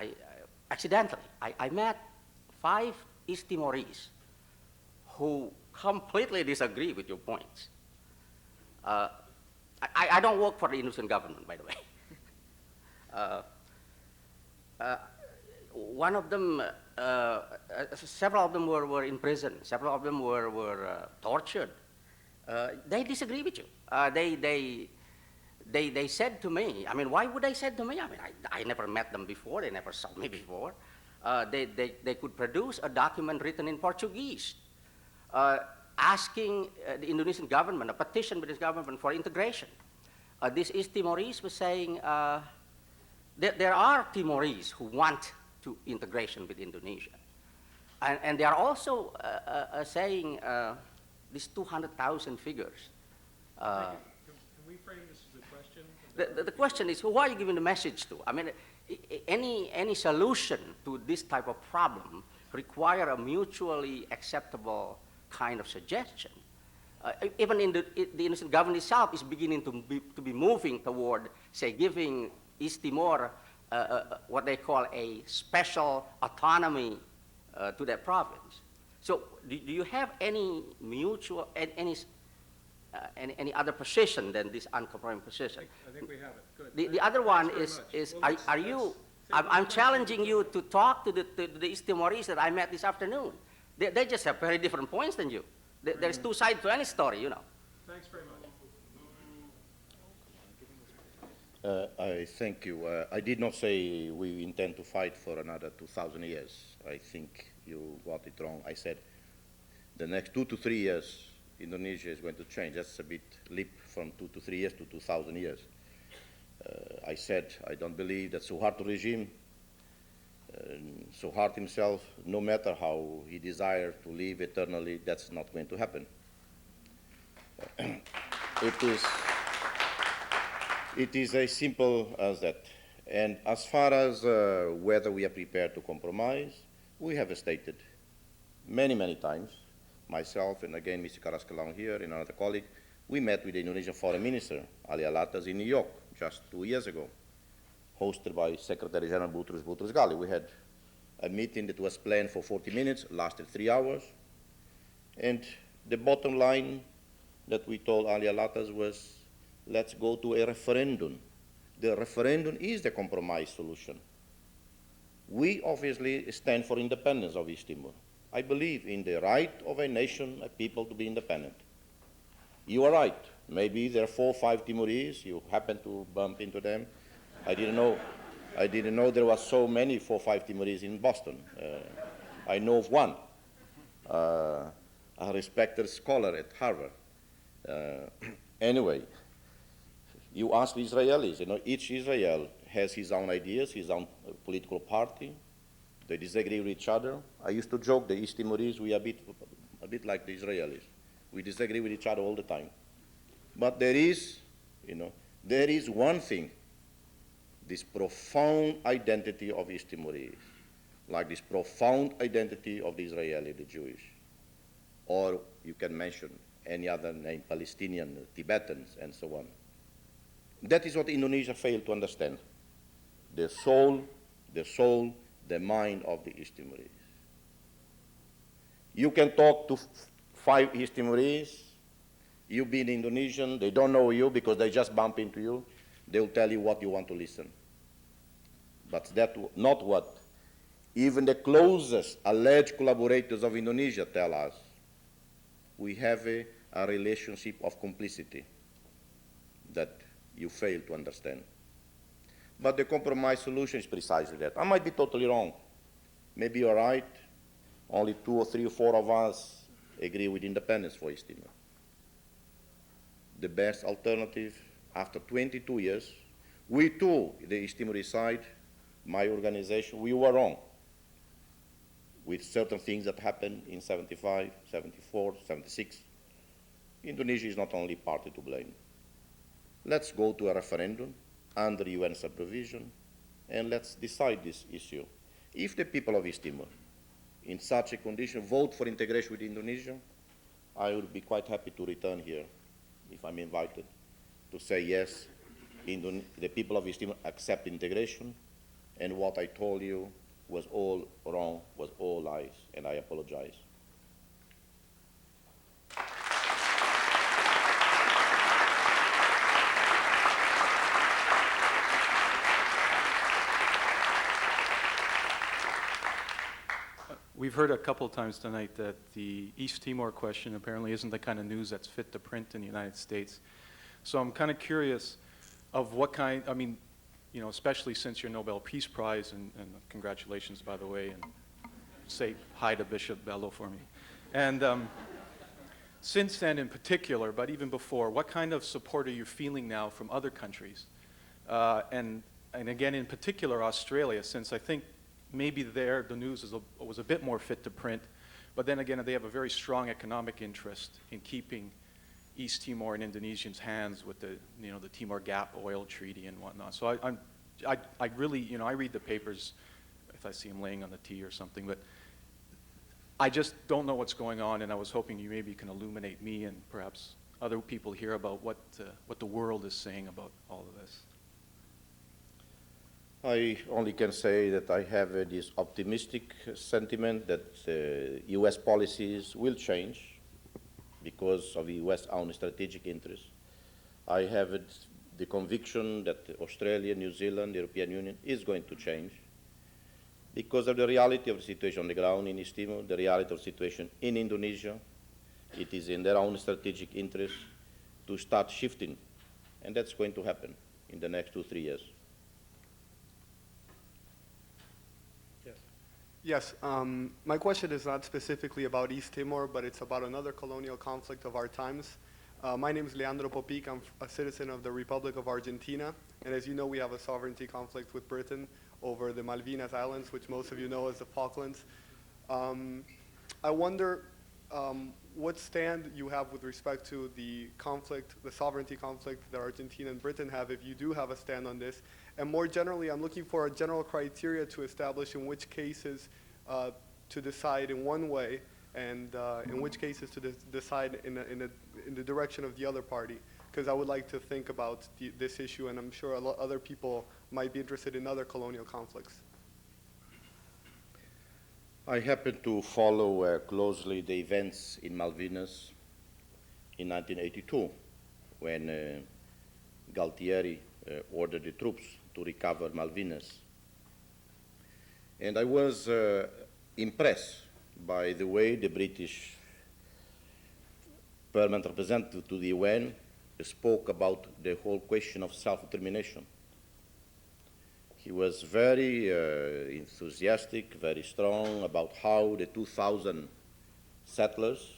accidentally. I met 5 East Timorese who completely disagree with your points. I don't work for the Indonesian government, by the way. One of them, several of them were in prison. Several of them were tortured. They disagree with you. They said to me, I mean, why would they say to me? I mean, I never met them before. They never saw me before. They could produce a document written in Portuguese asking the Indonesian government, a petition with this government for integration. This East Timorese was saying there are Timorese who want to integration with Indonesia. And they are also saying these 200,000 figures. reframe this as a question? The question is, who are you giving the message to? I mean, any solution to this type of problem require a mutually acceptable kind of suggestion. Even in the Indonesian government itself is beginning to be moving toward, say, giving East Timor what they call a special autonomy to that province. So do you have any mutual, any other position than this uncompromising position? I think we have it. Good. The other one Thanks very is much. Well, are let's you, save I'm the challenging you to talk to the East Timorese that I met this afternoon. They just have very different points than you. There's two sides to any story, you know. Thanks very much. I thank you. I did not say we intend to fight for another 2,000 years. I think you got it wrong. I said the next 2 to 3 years, Indonesia is going to change. That's a bit leap from 2 to 3 years to 2,000 years. I said I don't believe that Suharto regime, Suharto himself, no matter how he desired to live eternally, that's not going to happen. It is as simple as that. And as far as whether we are prepared to compromise, we have stated many, many times, myself and again Mr. Karaskalong here and another colleague, we met with the Indonesian Foreign Minister, Ali Alatas, in New York just 2 years ago, hosted by Secretary General Boutros Ghali. We had a meeting that was planned for 40 minutes, lasted 3 hours, and the bottom line that we told Ali Alatas was, let's go to a referendum. The referendum is the compromise solution. We obviously stand for independence of East Timor. I believe in the right of a nation, a people to be independent. You are right. Maybe there are 4 or 5 Timorese. You happen to bump into them. I didn't know there were so many 4 or 5 Timorese in Boston. I know of one, a respected scholar at Harvard. Anyway, you ask the Israelis. You know, each Israel has his own ideas, his own political party. They disagree with each other. I used to joke the East Timorese, we are a bit like the Israelis. We disagree with each other all the time. But there is one thing, this profound identity of East Timorese, like this profound identity of the Israeli, the Jewish, or you can mention any other name, Palestinian, Tibetans, and so on. That is what Indonesia failed to understand. The soul, the mind of the East Timorese. You can talk to 5 East Timorese, you being Indonesian, they don't know you because they just bump into you, they'll tell you what you want to listen. But that's not what even the closest alleged collaborators of Indonesia tell us. We have a relationship of complicity that you fail to understand. But the compromise solution is precisely that. I might be totally wrong. Maybe you're right. Only 2 or 3 or 4 of us agree with independence for East Timor. The best alternative, after 22 years, we too, the East Timorese side, my organization, we were wrong with certain things that happened in 75, 74, 76. Indonesia is not only party to blame. Let's go to a referendum under UN supervision, and let's decide this issue. If the people of East Timor, in such a condition, vote for integration with Indonesia, I would be quite happy to return here, if I'm invited, to say yes, the people of East Timor accept integration, and what I told you was all wrong, was all lies, and I apologize. We've heard a couple of times tonight that the East Timor question apparently isn't the kind of news that's fit to print in the United States. So I'm kind of curious of what kind, I mean, you know, especially since your Nobel Peace Prize, and congratulations, by the way, and say hi to Bishop Bello for me. And since then in particular, but even before, what kind of support are you feeling now from other countries? And again, in particular, Australia, since I think maybe there the news was a bit more fit to print, but then again, they have a very strong economic interest in keeping East Timor in Indonesians' hands with the, the Timor Gap oil treaty and whatnot. So I really, I read the papers if I see them laying on the tea or something, but I just don't know what's going on, and I was hoping you maybe can illuminate me and perhaps other people here about what the world is saying about all of this. I only can say that I have this optimistic sentiment that U.S. policies will change because of the U.S. own strategic interests. I have the conviction that Australia, New Zealand, the European Union is going to change because of the reality of the situation on the ground in East Timor, the reality of the situation in Indonesia. It is in their own strategic interest to start shifting, and that's going to happen in the next 2-3 years. Yes, my question is not specifically about East Timor, but it's about another colonial conflict of our times. My name is Leandro Popic. I'm a citizen of the Republic of Argentina. And as you know, we have a sovereignty conflict with Britain over the Malvinas Islands, which most of you know as the Falklands. I wonder what stand you have with respect to the conflict, the sovereignty conflict that Argentina and Britain have, if you do have a stand on this. And more generally, I'm looking for a general criteria to establish in which cases to decide in one way and in which cases to decide in the direction of the other party. Because I would like to think about this issue, and I'm sure other people might be interested in other colonial conflicts. I happen to follow closely the events in Malvinas in 1982 when Galtieri ordered the troops to recover Malvinas. And I was impressed by the way the British permanent representative to the UN spoke about the whole question of self-determination. He was very enthusiastic, very strong about how the 2,000 settlers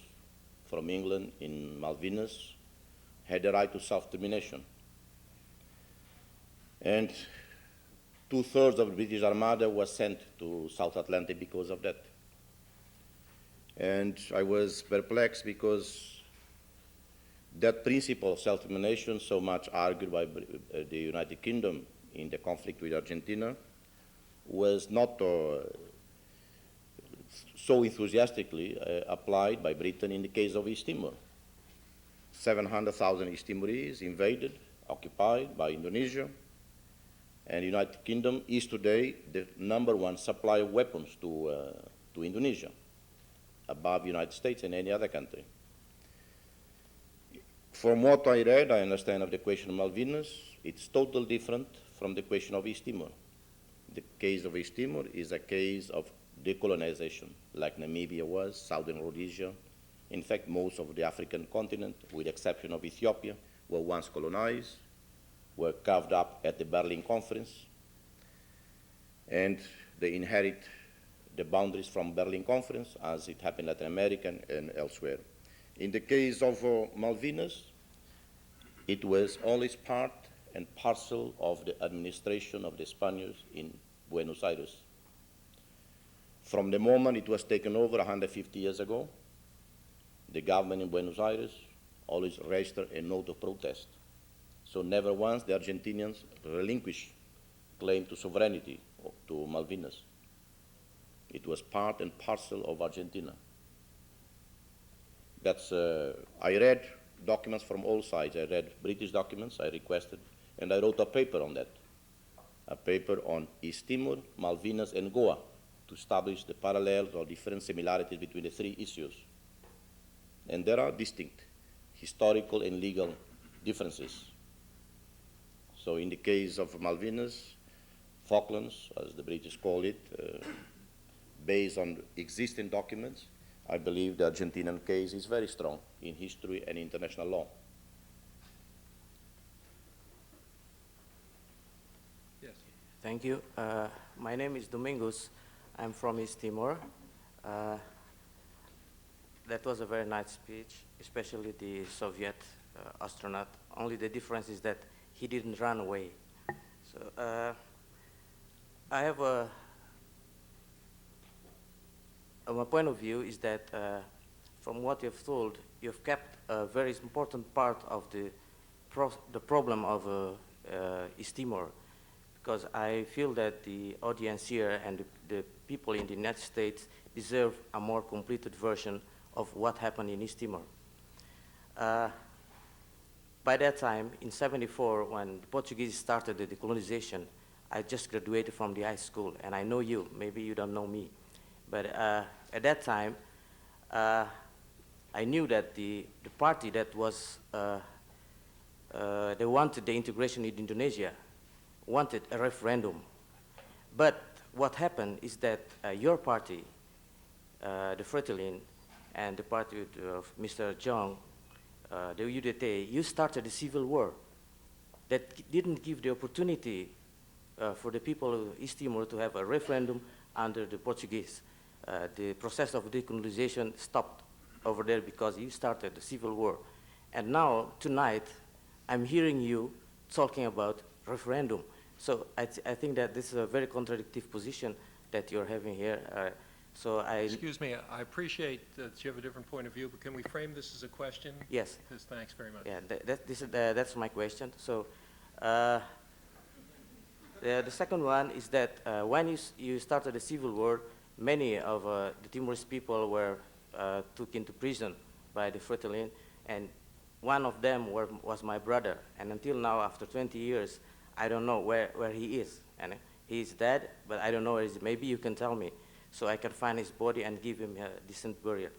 from England in Malvinas had the right to self-determination. And 2/3 of the British Armada was sent to South Atlantic because of that. And I was perplexed because that principle of self-determination, so much argued by the United Kingdom in the conflict with Argentina, was not so enthusiastically applied by Britain in the case of East Timor. 700,000 East Timorese invaded, occupied by Indonesia, and the United Kingdom is today the #1 supplier of weapons to Indonesia, above the United States and any other country. From what I read, I understand of the question of Malvinas, it's totally different from the question of East Timor. The case of East Timor is a case of decolonization, like Namibia was, Southern Rhodesia. In fact, most of the African continent, with the exception of Ethiopia, were once colonized, were carved up at the Berlin Conference, and they inherit the boundaries from Berlin Conference, as it happened in Latin America and elsewhere. In the case of Malvinas, it was always part and parcel of the administration of the Spaniards in Buenos Aires. From the moment it was taken over 150 years ago, the government in Buenos Aires always registered a note of protest. So never once the Argentinians relinquished claim to sovereignty to Malvinas. It was part and parcel of Argentina. That's, I read documents from all sides. I read British documents, I requested, and I wrote a paper on that, a paper on East Timor, Malvinas, and Goa, to establish the parallels or different similarities between the three issues. And there are distinct historical and legal differences. So in the case of Malvinas, Falklands, as the British call it, based on existing documents, I believe the Argentinian case is very strong in history and international law. Yes. Thank you. My name is Domingos. I'm from East Timor. That was a very nice speech, especially the Soviet astronaut. Only the difference is that he didn't run away. So I have my point of view is that from what you've told, you've kept a very important part of the problem of East Timor, because I feel that the audience here and the people in the United States deserve a more completed version of what happened in East Timor. By that time, in '74, when the Portuguese started the decolonization, I just graduated from the high school, and I know you. Maybe you don't know me. But at that time, I knew that the party that was, they wanted the integration in Indonesia, wanted a referendum. But what happened is that your party, the Fretilin, and the party of Mr. Jong, the UDT, you started a civil war that didn't give the opportunity for the people of East Timor to have a referendum under the Portuguese. The process of decolonization stopped over there because you started the civil war. And now, tonight, I'm hearing you talking about referendum. So I think that this is a very contradictory position that you're having here. Excuse me, I appreciate that you have a different point of view, but can we frame this as a question? Yes. Yes, thanks very much. Yeah, that's my question. So the second one is that when you started the civil war, many of the Timorese people were took into prison by the Fretilin, and one of them was my brother. And until now, after 20 years, I don't know where he is. And he's dead, but I don't know where he is. Maybe you can tell me, so I can find his body and give him a decent burial.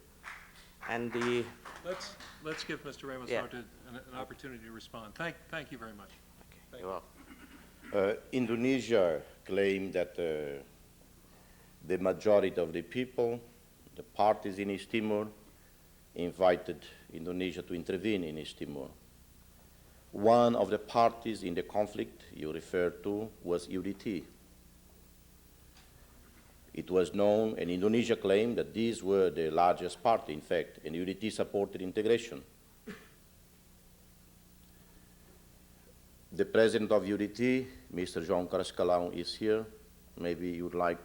And Let's give Mr. Ramos Yeah. an opportunity to respond. Thank you very much. Okay, you're welcome. Indonesia claimed that the majority of the people, the parties in East Timor, invited Indonesia to intervene in East Timor. One of the parties in the conflict you referred to was UDT. It was known, and Indonesia claimed that these were the largest party, in fact, and UDT supported integration. The president of UDT, Mr. João Carrascalão, is here. Maybe you would like,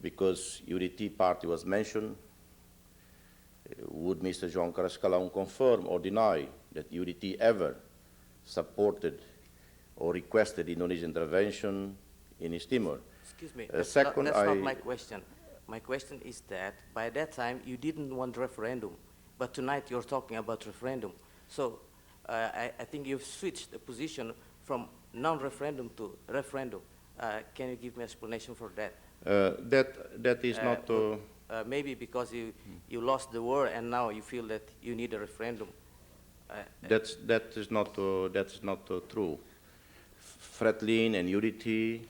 because UDT party was mentioned, would Mr. João Carrascalão confirm or deny that UDT ever supported or requested Indonesian intervention in East Timor? Excuse me, That's that's not my question. My question is that by that time you didn't want referendum, but tonight you're talking about referendum. So I think you've switched the position from non-referendum to referendum. Can you give me an explanation for that? That is not. Maybe because you lost the war and now you feel that you need a referendum. That is not true. Fretilin and UDT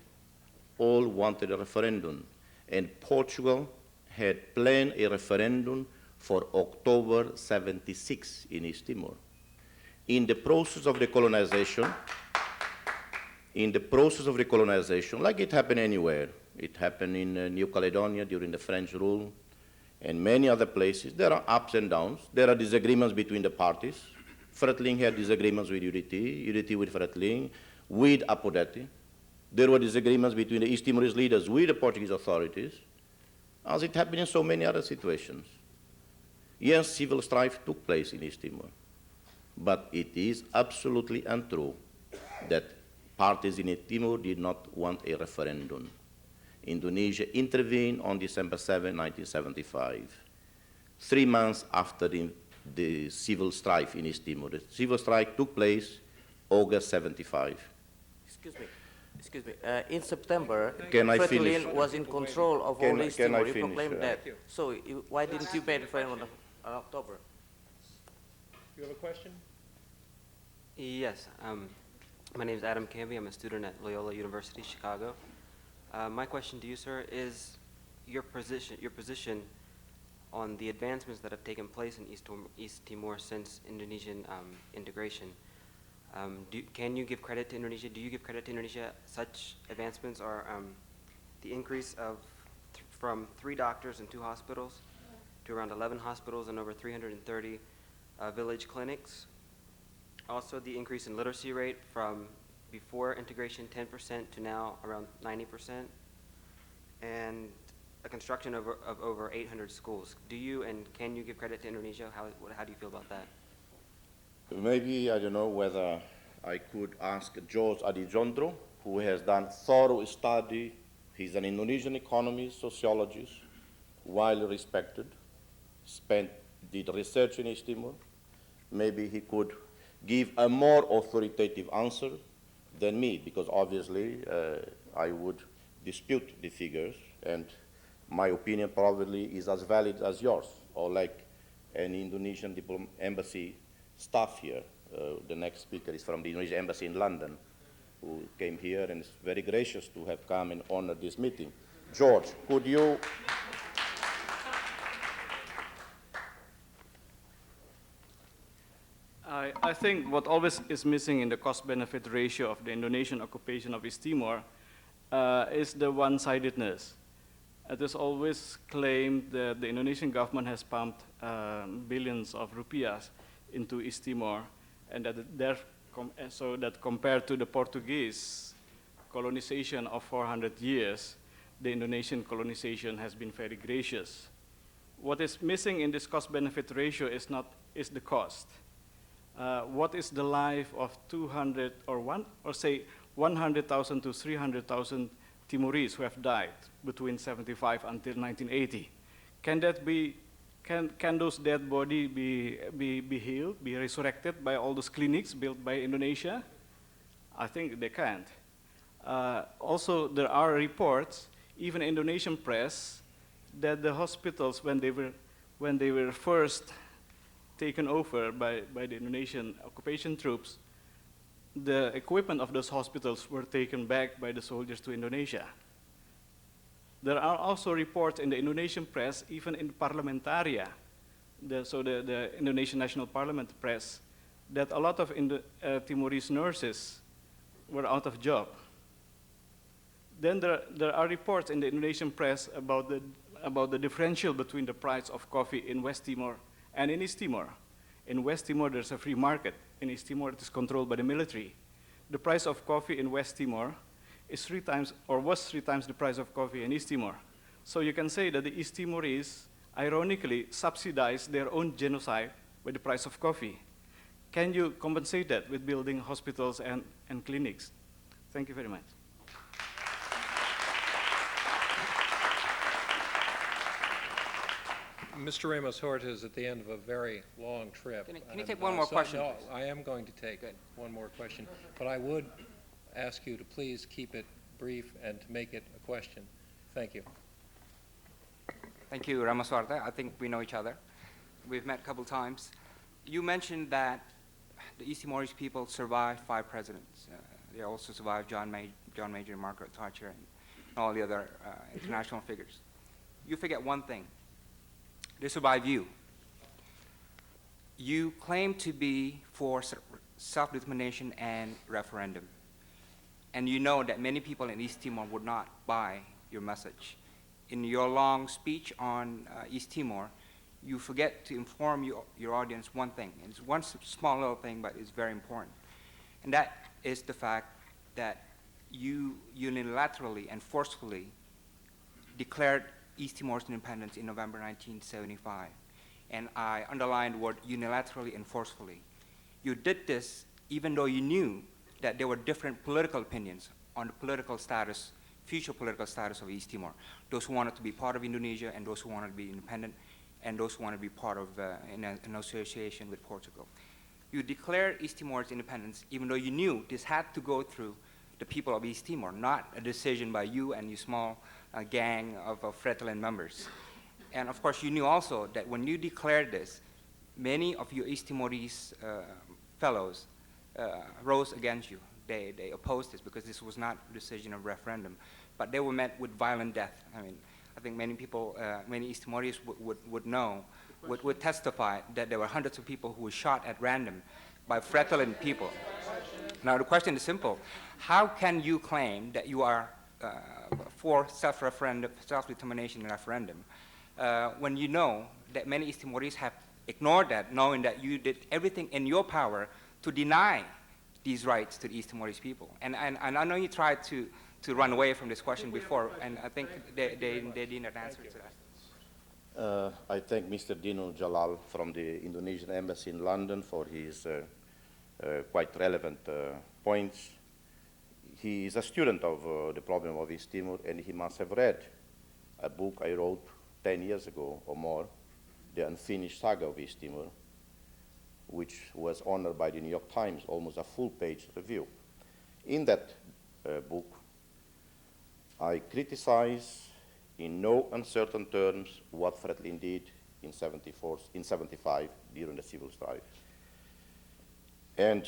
all wanted a referendum, and Portugal had planned a referendum for October '76 in East Timor. In the process of decolonization, like it happened anywhere, it happened in New Caledonia during the French rule, and many other places, there are ups and downs. There are disagreements between the parties. Fretilin had disagreements with UDT, UDT with Fretilin, with Apodeti. There were disagreements between the East Timorese leaders with the Portuguese authorities, as it happened in so many other situations. Yes, civil strife took place in East Timor, but it is absolutely untrue that parties in East Timor did not want a referendum. Indonesia intervened on December 7, 1975, 3 months after the civil strife in East Timor. The civil strike took place August '75. Excuse me. In September, Can I finish? Fretilin was in control of Can- all East can I Timor. You finish? proclaimed that. So why didn't you pay the referendum on October? You have a question? Yes. My name is Adam Camby. I'm a student at Loyola University, Chicago. My question to you, sir, is your position on the advancements that have taken place in East Timor since Indonesian integration. Can you give credit to Indonesia? Do you give credit to Indonesia? Such advancements are the increase of from 3 doctors and 2 hospitals to around 11 hospitals and over 330 village clinics. Also, the increase in literacy rate from before integration 10% to now around 90%. And a construction of over 800 schools. Do you and can you give credit to Indonesia? How do you feel about that? Maybe, I don't know whether I could ask George Adijondro, who has done thorough study. He's an Indonesian economist, sociologist, widely respected, did research in East Timor. Maybe he could give a more authoritative answer than me, because obviously I would dispute the figures, and my opinion probably is as valid as yours, or like an Indonesian embassy staff here. The next speaker is from the Indonesian embassy in London, who came here and is very gracious to have come and honored this meeting. George, could you? I think what always is missing in the cost-benefit ratio of the Indonesian occupation of East Timor is the one-sidedness. It is always claimed that the Indonesian government has pumped billions of rupiahs into East Timor, and so that compared to the Portuguese colonization of 400 years, the Indonesian colonization has been very gracious. What is missing in this cost-benefit ratio is the cost. What is the life of 200 or say 100,000 to 300,000 Timorese who have died between 75 until 1980? Can those dead bodies be healed, be resurrected by all those clinics built by Indonesia? I think they can't. Also, there are reports, even Indonesian press, that the hospitals, when they were first taken over by the Indonesian occupation troops, the equipment of those hospitals were taken back by the soldiers to Indonesia. There are also reports in the Indonesian press, even in Parliamentaria, the Indonesian National Parliament press, that a lot of Timorese nurses were out of job. Then there are reports in the Indonesian press about the differential between the price of coffee in West Timor and in East Timor. In West Timor, there's a free market. In East Timor, it is controlled by the military. The price of coffee in West Timor is was 3 times the price of coffee in East Timor. So you can say that the East Timorese, ironically, subsidize their own genocide with the price of coffee. Can you compensate that with building hospitals and clinics? Thank you very much. Mr. Ramos Horta is at the end of a very long trip. Can you take one more question, No, please? I am going to take one more question, but I would ask you to please keep it brief and to make it a question. Thank you. Thank you, Ramos Horta. I think we know each other. We've met a couple times. You mentioned that the East Timorese people survived 5 presidents. They also survived John Major, Margaret Thatcher, and all the other international figures. You forget one thing. They survived you. You claim to be for self-determination and referendum. And you know that many people in East Timor would not buy your message. In your long speech on East Timor, you forget to inform your audience one thing. And it's one small little thing, but it's very important. And that is the fact that you unilaterally and forcefully declared East Timor's independence in November 1975. And I underlined the word unilaterally and forcefully. You did this even though you knew that there were different political opinions on the political status, future political status of East Timor. Those who wanted to be part of Indonesia and those who wanted to be independent and those who wanted to be part of an association with Portugal. You declared East Timor's independence even though you knew this had to go through the people of East Timor, not a decision by you and your small gang of Fretilin members. And of course, you knew also that when you declared this, many of your East Timorese fellows rose against you. They opposed this because this was not a decision of referendum, but they were met with violent death. I mean, I think many people, many East Timorese would testify that there were hundreds of people who were shot at random by Fretilin people. Now the question is simple. How can you claim that you are for self-determination referendum when you know that many East Timorese have ignored that, knowing that you did everything in your power to deny these rights to the East Timorese people? And I know you tried to to run away from this question before, and I think they didn't answer to that. I thank Mr. Dino Jalal from the Indonesian Embassy in London for his quite relevant points. He is a student of the problem of East Timor, and he must have read a book I wrote 10 years ago or more, The Unfinished Saga of East Timor, which was honored by the New York Times, almost a full-page review. In that book, I criticize in no uncertain terms what Fretilin did in 75 during the civil strife. And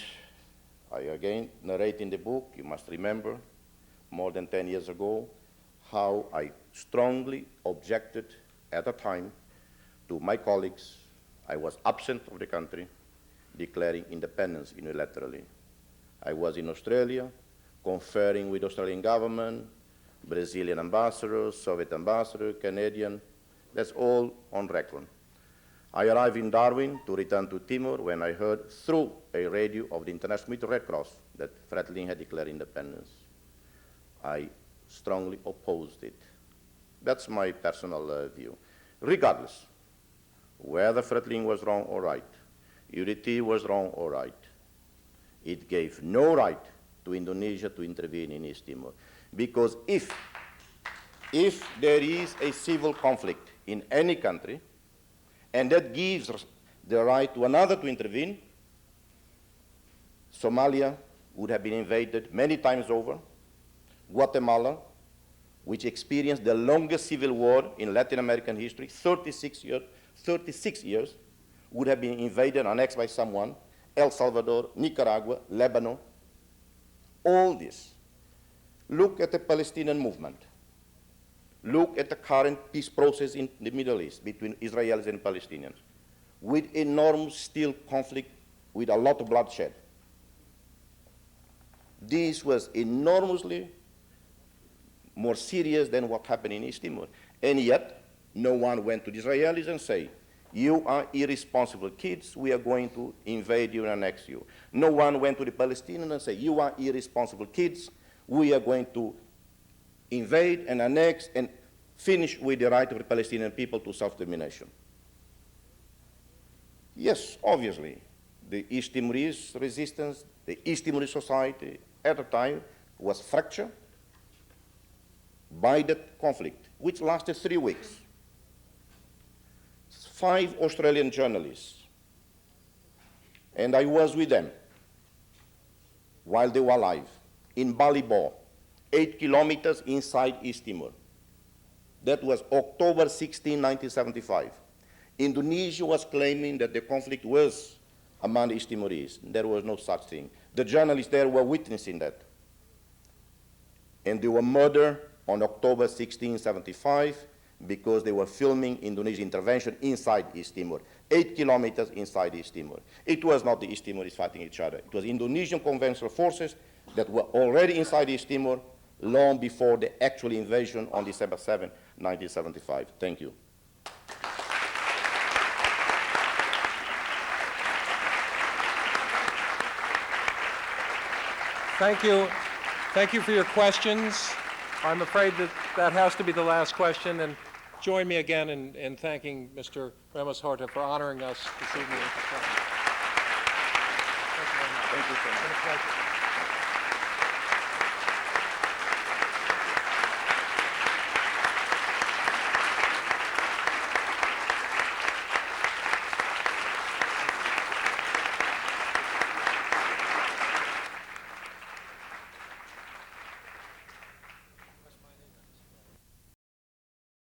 I again narrate in the book, you must remember, more than 10 years ago, how I strongly objected at the time to my colleagues. I was absent of the country, declaring independence unilaterally. I was in Australia, conferring with the Australian government, Brazilian ambassador, Soviet ambassador, Canadian. That's all on record. I arrived in Darwin to return to Timor when I heard through a radio of the International Military Red Cross that Fretilin had declared independence. I strongly opposed it. That's my personal view. Regardless, whether Fretilin was wrong or right, UDT was wrong or right, it gave no right to Indonesia to intervene in East Timor. Because if there is a civil conflict in any country, and that gives the right to another to intervene, Somalia would have been invaded many times over. Guatemala, which experienced the longest civil war in Latin American history, 36 years, would have been invaded and annexed by someone. El Salvador, Nicaragua, Lebanon, all this. Look at the Palestinian movement. Look at the current peace process in the Middle East between Israelis and Palestinians, with enormous still conflict, with a lot of bloodshed. This was enormously more serious than what happened in East Timor. And yet, no one went to the Israelis and said, you are irresponsible kids, we are going to invade you and annex you. No one went to the Palestinians and said, you are irresponsible kids, we are going to invade and annex and finish with the right of the Palestinian people to self-determination. Yes, obviously, the East Timorese resistance, the East Timorese society at the time was fractured by that conflict, which lasted 3 weeks. 5 Australian journalists, and I was with them while they were alive, in Ballybor, 8 kilometers inside East Timor. That was October 16, 1975. Indonesia was claiming that the conflict was among the East Timorese. There was no such thing. The journalists there were witnessing that. And they were murdered on October 16, 1975, because they were filming Indonesian intervention inside East Timor, 8 kilometers inside East Timor. It was not the East Timorese fighting each other. It was Indonesian conventional forces that were already inside East Timor long before the actual invasion on December 7, 1975. Thank you. Thank you. Thank you for your questions. I'm afraid that that has to be the last question, and join me again in thanking Mr. Ramos Horta for honoring us this evening. Thank you very much. Thank you so much. It's been a pleasure.